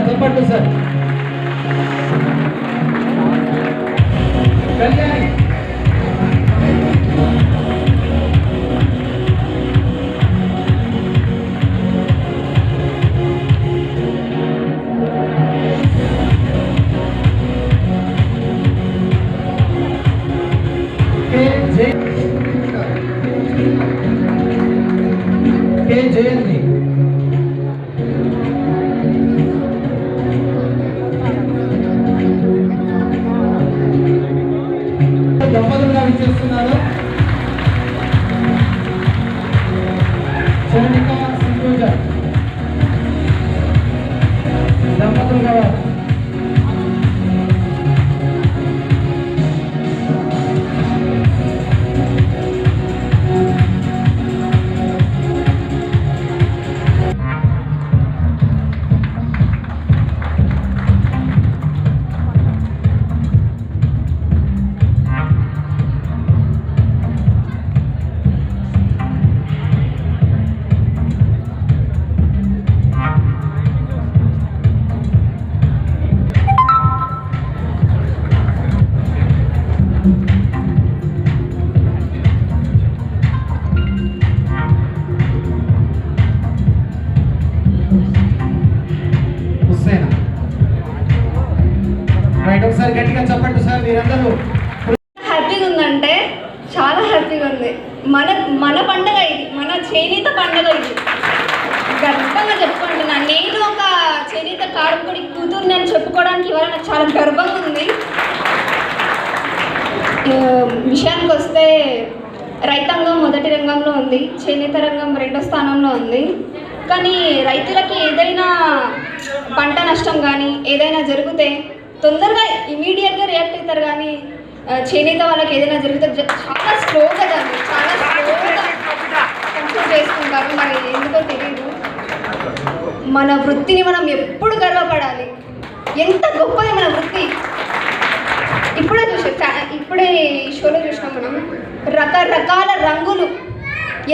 చప్పట్లు సార్ కళ్యాణి కే జయంతి దంపతులుగా విచ్చేస్తున్నారు చరణిక సింధూజ దంపతులుగా హుస్సేనా రైట్ ఒకసారి గట్టిగా చెప్పండి సార్ మీరందరూ. హ్యాపీగా ఉందంటే చాలా హ్యాపీగా ఉంది. మన పండుగ ఇది, మన చేనేత పండుగ ఇది. గర్వంగా చెప్పుకుంటున్నాను. నేను ఒక చేనేత కార్మికుడి కూతురు నేను చెప్పుకోవడానికి ఇవాళ నాకు చాలా గర్వంగా ఉంది. విషయానికి వస్తే రైతాంగం మొదటి రంగంలో ఉంది, చేనేత రంగం రెండో స్థానంలో ఉంది. కానీ రైతులకి ఏదైనా పంట నష్టం కానీ ఏదైనా జరిగితే తొందరగా ఇమీడియట్గా రియాక్ట్ అవుతారు. కానీ చేనేత వాళ్ళకి ఏదైనా జరిగితే చాలా స్లోగా దాన్ని చాలా స్లోగా కన్సిడర్ చేసుకుంటారు. మరి ఎందుకో తెలియదు. మన వృత్తిని మనం ఎప్పుడు గర్వపడాలి. ఎంత గొప్పది మన వృత్తి. ఇప్పుడే షోలో చూసినాం మనం. రకరకాల రంగులు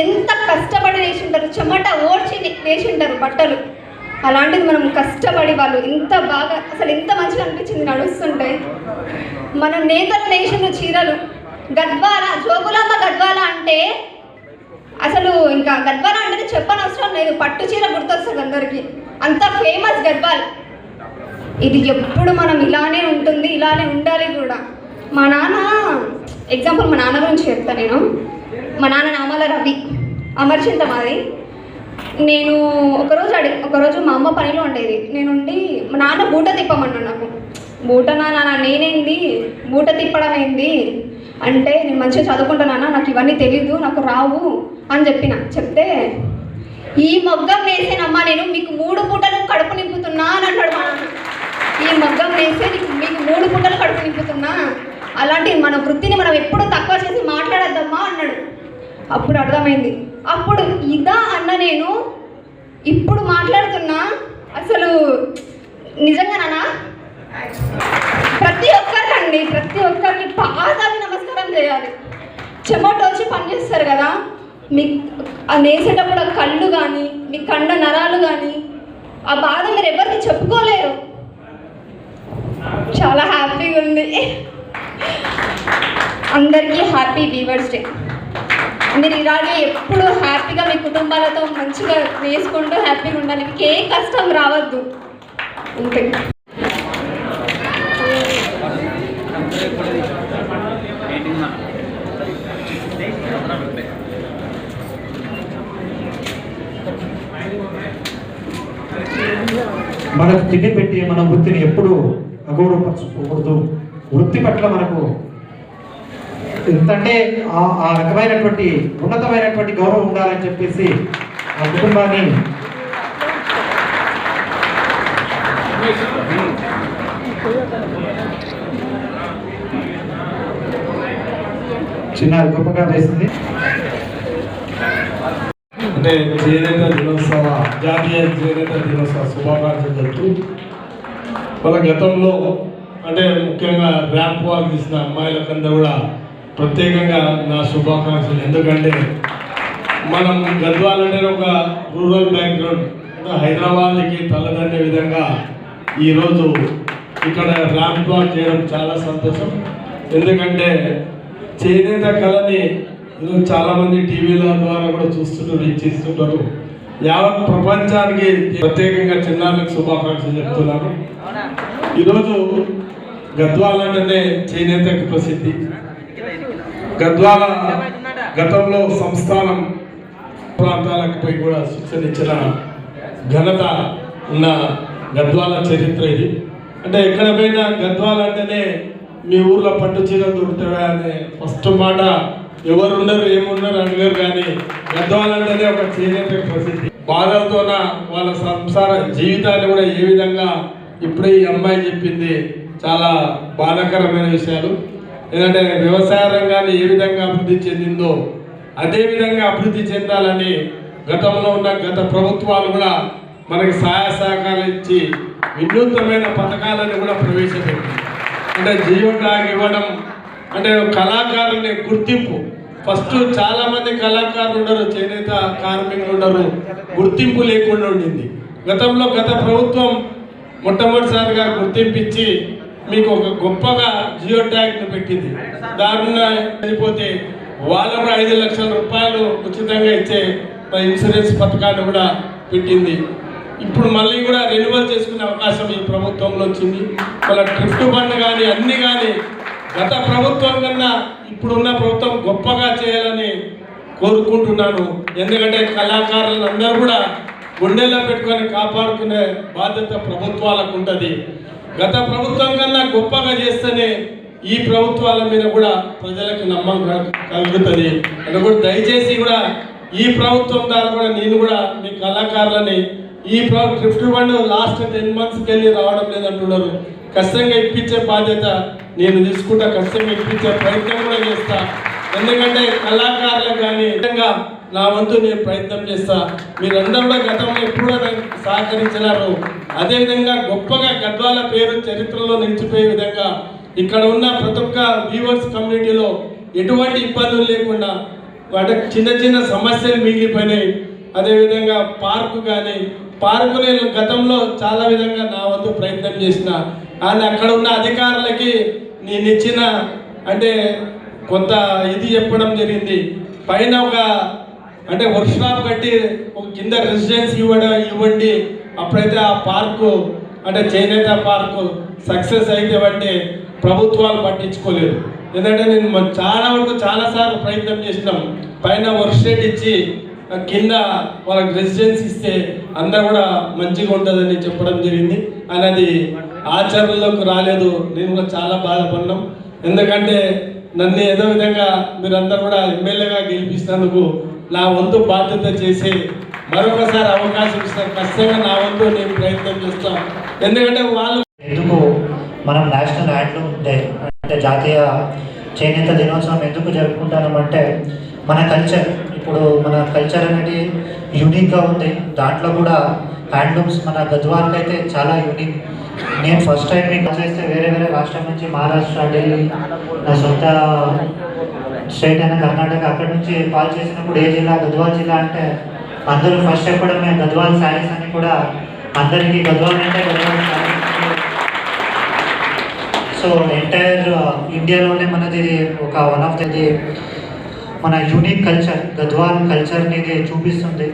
ఎంత కష్టపడి వేసింటారు, చెమట ఓడ్చి వేసింటారు బట్టలు. అలాంటిది మనం కష్టపడి వాళ్ళు ఇంత బాగా అసలు ఎంత మంచిగా అనిపించింది నడుస్తుంటే. మనం నేతలు నేసిన చీరలు గద్వాల, జోగులాంబ గద్వాల అంటే అసలు ఇంకా గద్వాల అంటే చెప్పనవసరం లేదు. పట్టు చీర గుర్తొస్తుంది అందరికీ, అంత ఫేమస్ గద్వాల్. ఇది ఎప్పుడు మనం ఇలానే ఉంటుంది, ఇలానే ఉండాలి కూడా. మా నాన్న ఎగ్జాంపుల్ మా నాన్న గురించి చెప్తాను నేను. మా నాన్న నామాల రవి, అమర్చింత మాది. నేను ఒకరోజు మా అమ్మ పనిలో ఉండేది. నేనుండి మా నాన్న బూట తిప్పమన్నాడు. నాకు బూట నాన్న నేనేంది బూట తిప్పడం ఏంది అంటే, నేను మంచిగా చదువుకుంటానన్నా, నాకు ఇవన్నీ తెలీదు, నాకు రావు అని చెప్తే, ఈ మొగ్గం వేసేనమ్మా నేను మీకు 3 పూటలు కడుపు నింపుతున్నా అని అన్నాడు మా నాన్న. ఈ మొగ్గం వేసే మీకు 3 పూటలు కడుపు నింపుతున్నా, అలాంటి మన వృత్తిని మనం ఎప్పుడు తక్కువ చేసి మాట్లాడద్దమ్మా అన్నాడు. అప్పుడు అర్థమైంది. అప్పుడు ఇదా అన్న నేను ఇప్పుడు మాట్లాడుతున్నా. అసలు నిజంగానా ప్రతి ఒక్కరికి పాదాలు నమస్కారం చేయాలి. చెమట వచ్చి పనిచేస్తారు కదా, మీ నేసేటప్పుడు ఆ కళ్ళు కానీ మీ కండ నరాలు కానీ ఆ బాధ మీరు ఎవరికి చెప్పుకోలేరు. చాలా హ్యాపీగా ఉంది. అందరికీ హ్యాపీ వీవర్స్ డే. మీరు ఇలాగే ఎప్పుడు హ్యాపీగా మీ కుటుంబాలతో మంచిగా వేసుకుంటూ హ్యాపీగా ఉండాలి. మీకు ఏ కష్టం రావద్దు. అంతే. మనకు తిండి పెట్టి మన వృత్తిని ఎప్పుడు అగౌరవపరచకూడదు. వృత్తి పట్ల మనకు ఎందుకంటే ఆ రకమైనటువంటి ఉన్నతమైనటువంటి గౌరవం ఉండాలని చెప్పేసి ఆ కుటుంబాన్ని చిన్న గొప్పగా వేసింది. అంటే చేనేత దినోత్సవ జాతీయ చేనేత దినోత్సవ శుభాకాంక్షలు చెప్తూ మన గతంలో అంటే ముఖ్యంగా ర్యాంప్ వాక్ తీసిన అమ్మాయిలకంతా కూడా ప్రత్యేకంగా నా శుభాకాంక్షలు. ఎందుకంటే మనం గద్వాల్ అంటే ఒక రూరల్ బ్యాక్గ్రౌండ్, హైదరాబాద్కి తలదన్నే విధంగా ఈరోజు ఇక్కడ ర్యాంప్ వాక్ చేయడం చాలా సంతోషం. ఎందుకంటే చేనేత కళని ఈరోజు చాలామంది టీవీల ద్వారా కూడా చూస్తుంటారు, వీక్షిస్తుంటారు. యావత్ ప్రపంచానికి ప్రత్యేకంగా చిన్నారులకు శుభాకాంక్షలు చెప్తున్నాను. ఈరోజు గద్వాల అంటేనే చేనేతకు ప్రసిద్ధి. గద్వాల గతంలో సంస్థానం ప్రాంతాలకు పోయి కూడా శిక్షణ ఇచ్చిన ఘనత ఉన్న గద్వాల చరిత్ర ఇది. అంటే ఎక్కడ పోయినా గద్వాల అంటేనే మీ ఊర్లో పట్టు చీరలు దొరుకుతావా అనే ఫస్ట్ మాట ఎవరు ఉండరు ఏమున్నారు అడిగారు. కానీ గద్వాల అంటేనే ఒక చేనేత ప్రసిద్ధి. బాధలతోన వాళ్ళ సంసార జీవితాన్ని కూడా ఏ విధంగా ఇప్పుడే ఈ అమ్మాయి చెప్పింది చాలా బాధాకరమైన విషయాలు. ఎందుకంటే వ్యవసాయ రంగాన్ని ఏ విధంగా అభివృద్ధి చెందిందో అదే విధంగా అభివృద్ధి చెందాలని గతంలో ఉన్న గత ప్రభుత్వాలు కూడా మనకి సహాయ సహకారాలు ఇచ్చి వినూత్నమైన పథకాలను కూడా ప్రవేశపెట్టింది. అంటే జియో ట్యాగ్ ఇవ్వడం, అంటే కళాకారుని గుర్తింపు. ఫస్ట్ చాలా మంది కళాకారులు ఉండరు, చేనేత కార్మికులు ఉండరు, గుర్తింపు లేకుండా ఉండింది. గతంలో గత ప్రభుత్వం మొట్టమొదటిసారిగా గుర్తింపించి మీకు ఒక గొప్పగా జియో ట్యాగ్ను పెట్టింది. దారుణంగా చనిపోతే వాళ్ళకు 5 లక్షల రూపాయలు ఉచితంగా ఇచ్చే ఇన్సూరెన్స్ పథకాన్ని కూడా పెట్టింది. ఇప్పుడు మళ్ళీ కూడా రెన్యువల్ చేసుకునే అవకాశం ఈ ప్రభుత్వంలో వచ్చింది. వాళ్ళ డ్రిఫ్ట్ బండ్ కానీ అన్నీ కానీ గత ప్రభుత్వం కన్నా ఇప్పుడున్న ప్రభుత్వం గొప్పగా చేయాలని కోరుకుంటున్నాను. ఎందుకంటే కళాకారులను అందరూ కూడా గుండెల్లో పెట్టుకొని కాపాడుకునే బాధ్యత ప్రభుత్వాలకు ఉంటుంది. గత ప్రభుత్వం కన్నా గొప్పగా చేస్తేనే ఈ ప్రభుత్వాల మీద కూడా ప్రజలకు నమ్మకం కలుగుతుంది. అది కూడా దయచేసి కూడా ఈ ప్రభుత్వం ద్వారా కూడా నేను కూడా మీ కళాకారులని ఈ డ్రిఫ్ట్ బండ్ లాస్ట్ 10 monthsకి వెళ్ళి రావడం లేదంటున్నారు. ఖచ్చితంగా ఇప్పించే బాధ్యత నేను తీసుకుంటా, ఖచ్చితంగా ఇప్పించే ప్రయత్నం కూడా చేస్తా. ఎందుకంటే కళాకారులకు కానీ విధంగా నా వంతు నేను ప్రయత్నం చేస్తా. మీరందరూ కూడా గతంలో ఎప్పుడు నాకు సహకరించినారు. అదేవిధంగా గొప్పగా గద్వాల పేరు చరిత్రలో నిలిచిపోయే విధంగా ఇక్కడ ఉన్న ప్రతి ఒక్క వ్యూవర్స్ కమ్యూనిటీలో ఎటువంటి ఇబ్బందులు లేకుండా వాటి చిన్న చిన్న సమస్యలు మిగిలిపోయినాయి. అదేవిధంగా పార్కు కానీ పార్కు నేను గతంలో చాలా విధంగా నా వంతు ప్రయత్నం చేసిన. కానీ అక్కడ ఉన్న అధికారులకి నేను ఇచ్చిన అంటే కొంత ఇది చెప్పడం జరిగింది. పైన ఒక అంటే వర్క్షాప్ కట్టి ఒక కింద రెసిడెన్స్ ఇవ్వండి. అప్పుడైతే ఆ పార్కు అంటే చేనేత పార్కు సక్సెస్ అయితే అంటే ప్రభుత్వాలు పట్టించుకోలేదు. ఎందుకంటే నేను చాలా వరకు చాలాసార్లు ప్రయత్నం చేసినాం. పైన వర్క్ షెడ్ ఇచ్చి కింద వాళ్ళకి రెసిడెన్స్ ఇస్తే అందరూ కూడా మంచిగా ఉంటుందని చెప్పడం జరిగింది. అనేది ఆచరణలోకి రాలేదు. నేను కూడా చాలా బాధపడినాం. ఎందుకంటే నన్ను ఏదో విధంగా మీరందరూ కూడా ఎమ్మెల్యేగా గెలిపిస్తున్నందుకు నా వంతు బాధ్యత చేసి మరొకసారి అవకాశం ఇస్తాను. ఖచ్చితంగా నా వంతు నేను ప్రయత్నం చేస్తాను. ఎందుకంటే వాళ్ళు ఎందుకు మనం నేషనల్ హ్యాండ్లూమ్ డే అంటే జాతీయ చేనేత దినోత్సవం ఎందుకు జరుపుకుంటామంటే మన కల్చర్, ఇప్పుడు మన కల్చర్ అనేది యూనిక్గా ఉంది. దాంట్లో కూడా హ్యాండ్లూమ్స్ మన గద్వాల్కి అయితే చాలా యూనిక్. నేను ఫస్ట్ టైం మీకు చేస్తే వేరే వేరే రాష్ట్రం నుంచి మహారాష్ట్ర, ఢిల్లీ, నా సొంత స్టేట్ అయిన కర్ణాటక, అక్కడి నుంచి కాల్ చేసినప్పుడు ఏ జిల్లా, గద్వాల్ జిల్లా అంటే అందరూ ఫస్ట్ చెప్పడమే గద్వాల్ శారీస్ అని. కూడా అందరికీ గద్వాల్ అంటే గద్వాల్ శారీస్. సో ఎంటైర్ ఇండియాలోనే మనది ఒక వన్ ఆఫ్ ది మన యూనిక్ కల్చర్, గద్వాల్ కల్చర్ని ఇది చూపిస్తుంది.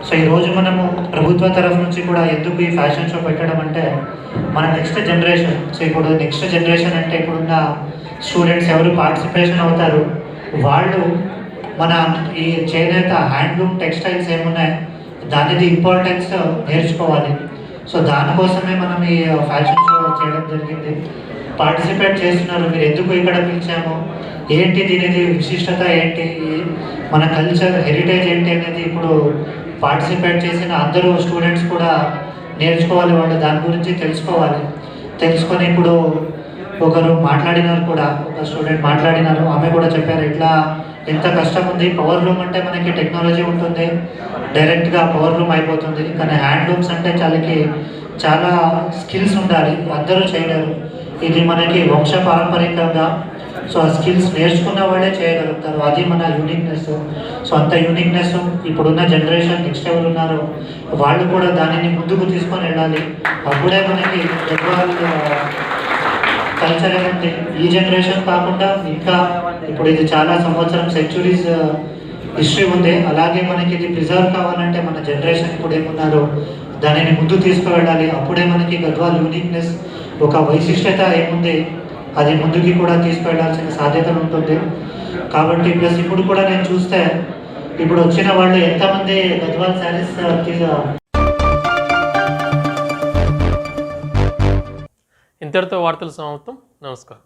సో ఈరోజు మనము ప్రభుత్వ తరఫు నుంచి కూడా ఎందుకు ఈ ఫ్యాషన్ షో పెట్టడం అంటే మన నెక్స్ట్ జనరేషన్. సో ఇప్పుడు నెక్స్ట్ జనరేషన్ అంటే ఇప్పుడున్న స్టూడెంట్స్ ఎవరు పార్టిసిపేషన్ అవుతారు, వాళ్ళు మన ఈ చేనేత హ్యాండ్లూమ్ టెక్స్టైల్స్ ఏమున్నాయి దానిది ఇంపార్టెన్స్ నేర్చుకోవాలి. సో దానికోసమే మనం ఈ ఫ్యాషన్ షో చేయడం జరిగింది. పార్టిసిపేట్ చేస్తున్నారు. మీరు ఎందుకు ఇక్కడ పిలిచాము, ఏంటి దీనిది విశిష్టత ఏంటి, మన కల్చర్ హెరిటేజ్ ఏంటి అనేది ఇప్పుడు పార్టిసిపేట్ చేసిన అందరూ స్టూడెంట్స్ కూడా నేర్చుకోవాలి, వాళ్ళు దాని గురించి తెలుసుకోవాలి. తెలుసుకొని ఇప్పుడు ఒకరు మాట్లాడినారు కూడా, ఒక స్టూడెంట్ మాట్లాడినారు, ఆమె కూడా చెప్పారు ఇట్లా ఎంత కష్టం ఉంది. పవర్ లూమ్ అంటే మనకి టెక్నాలజీ ఉంటుంది, డైరెక్ట్గా పవర్ లూమ్ అయిపోతుంది. కానీ హ్యాండ్లూమ్స్ అంటే చాలా స్కిల్స్ ఉండాలి, అందరూ చేయలేరు. ఇది మనకి వంశ పారంపరికంగా, సో ఆ స్కిల్స్ నేర్చుకున్న వాళ్ళే చేయగలుగుతారు. అది మన యూనిక్నెస్. సో అంత యూనిక్నెస్ ఇప్పుడున్న జనరేషన్ నెక్స్ట్ ఎవరు ఉన్నారో వాళ్ళు కూడా దానిని ముందుకు తీసుకొని వెళ్ళాలి. అప్పుడే మనకి గద్వాల్ కల్చర్ ఏమంటే ఈ జనరేషన్ కాకుండా ఇంకా ఇప్పుడు ఇది చాలా సంవత్సరం సెంచురీస్ హిస్టరీ ఉంది. అలాగే మనకి ఇది ప్రిజర్వ్ కావాలంటే మన జనరేషన్ ఇప్పుడు ఏమున్నారో దానిని ముందు తీసుకువెళ్ళాలి. అప్పుడే మనకి గద్వాల్ యూనిక్నెస్, ఒక వైశిష్టత ఏముంది అది ముందుకి కూడా తీసుకువెళ్లాల్సిన సాధ్యత ఉంటుంది. కాబట్టి ప్లస్ ఇప్పుడు కూడా నేను చూస్తే ఇప్పుడు వచ్చిన వాళ్ళు ఎంతమంది గద్వాల్ శారీస్ ఇంతటితో వార్తలు సమాప్తం. నమస్కారం.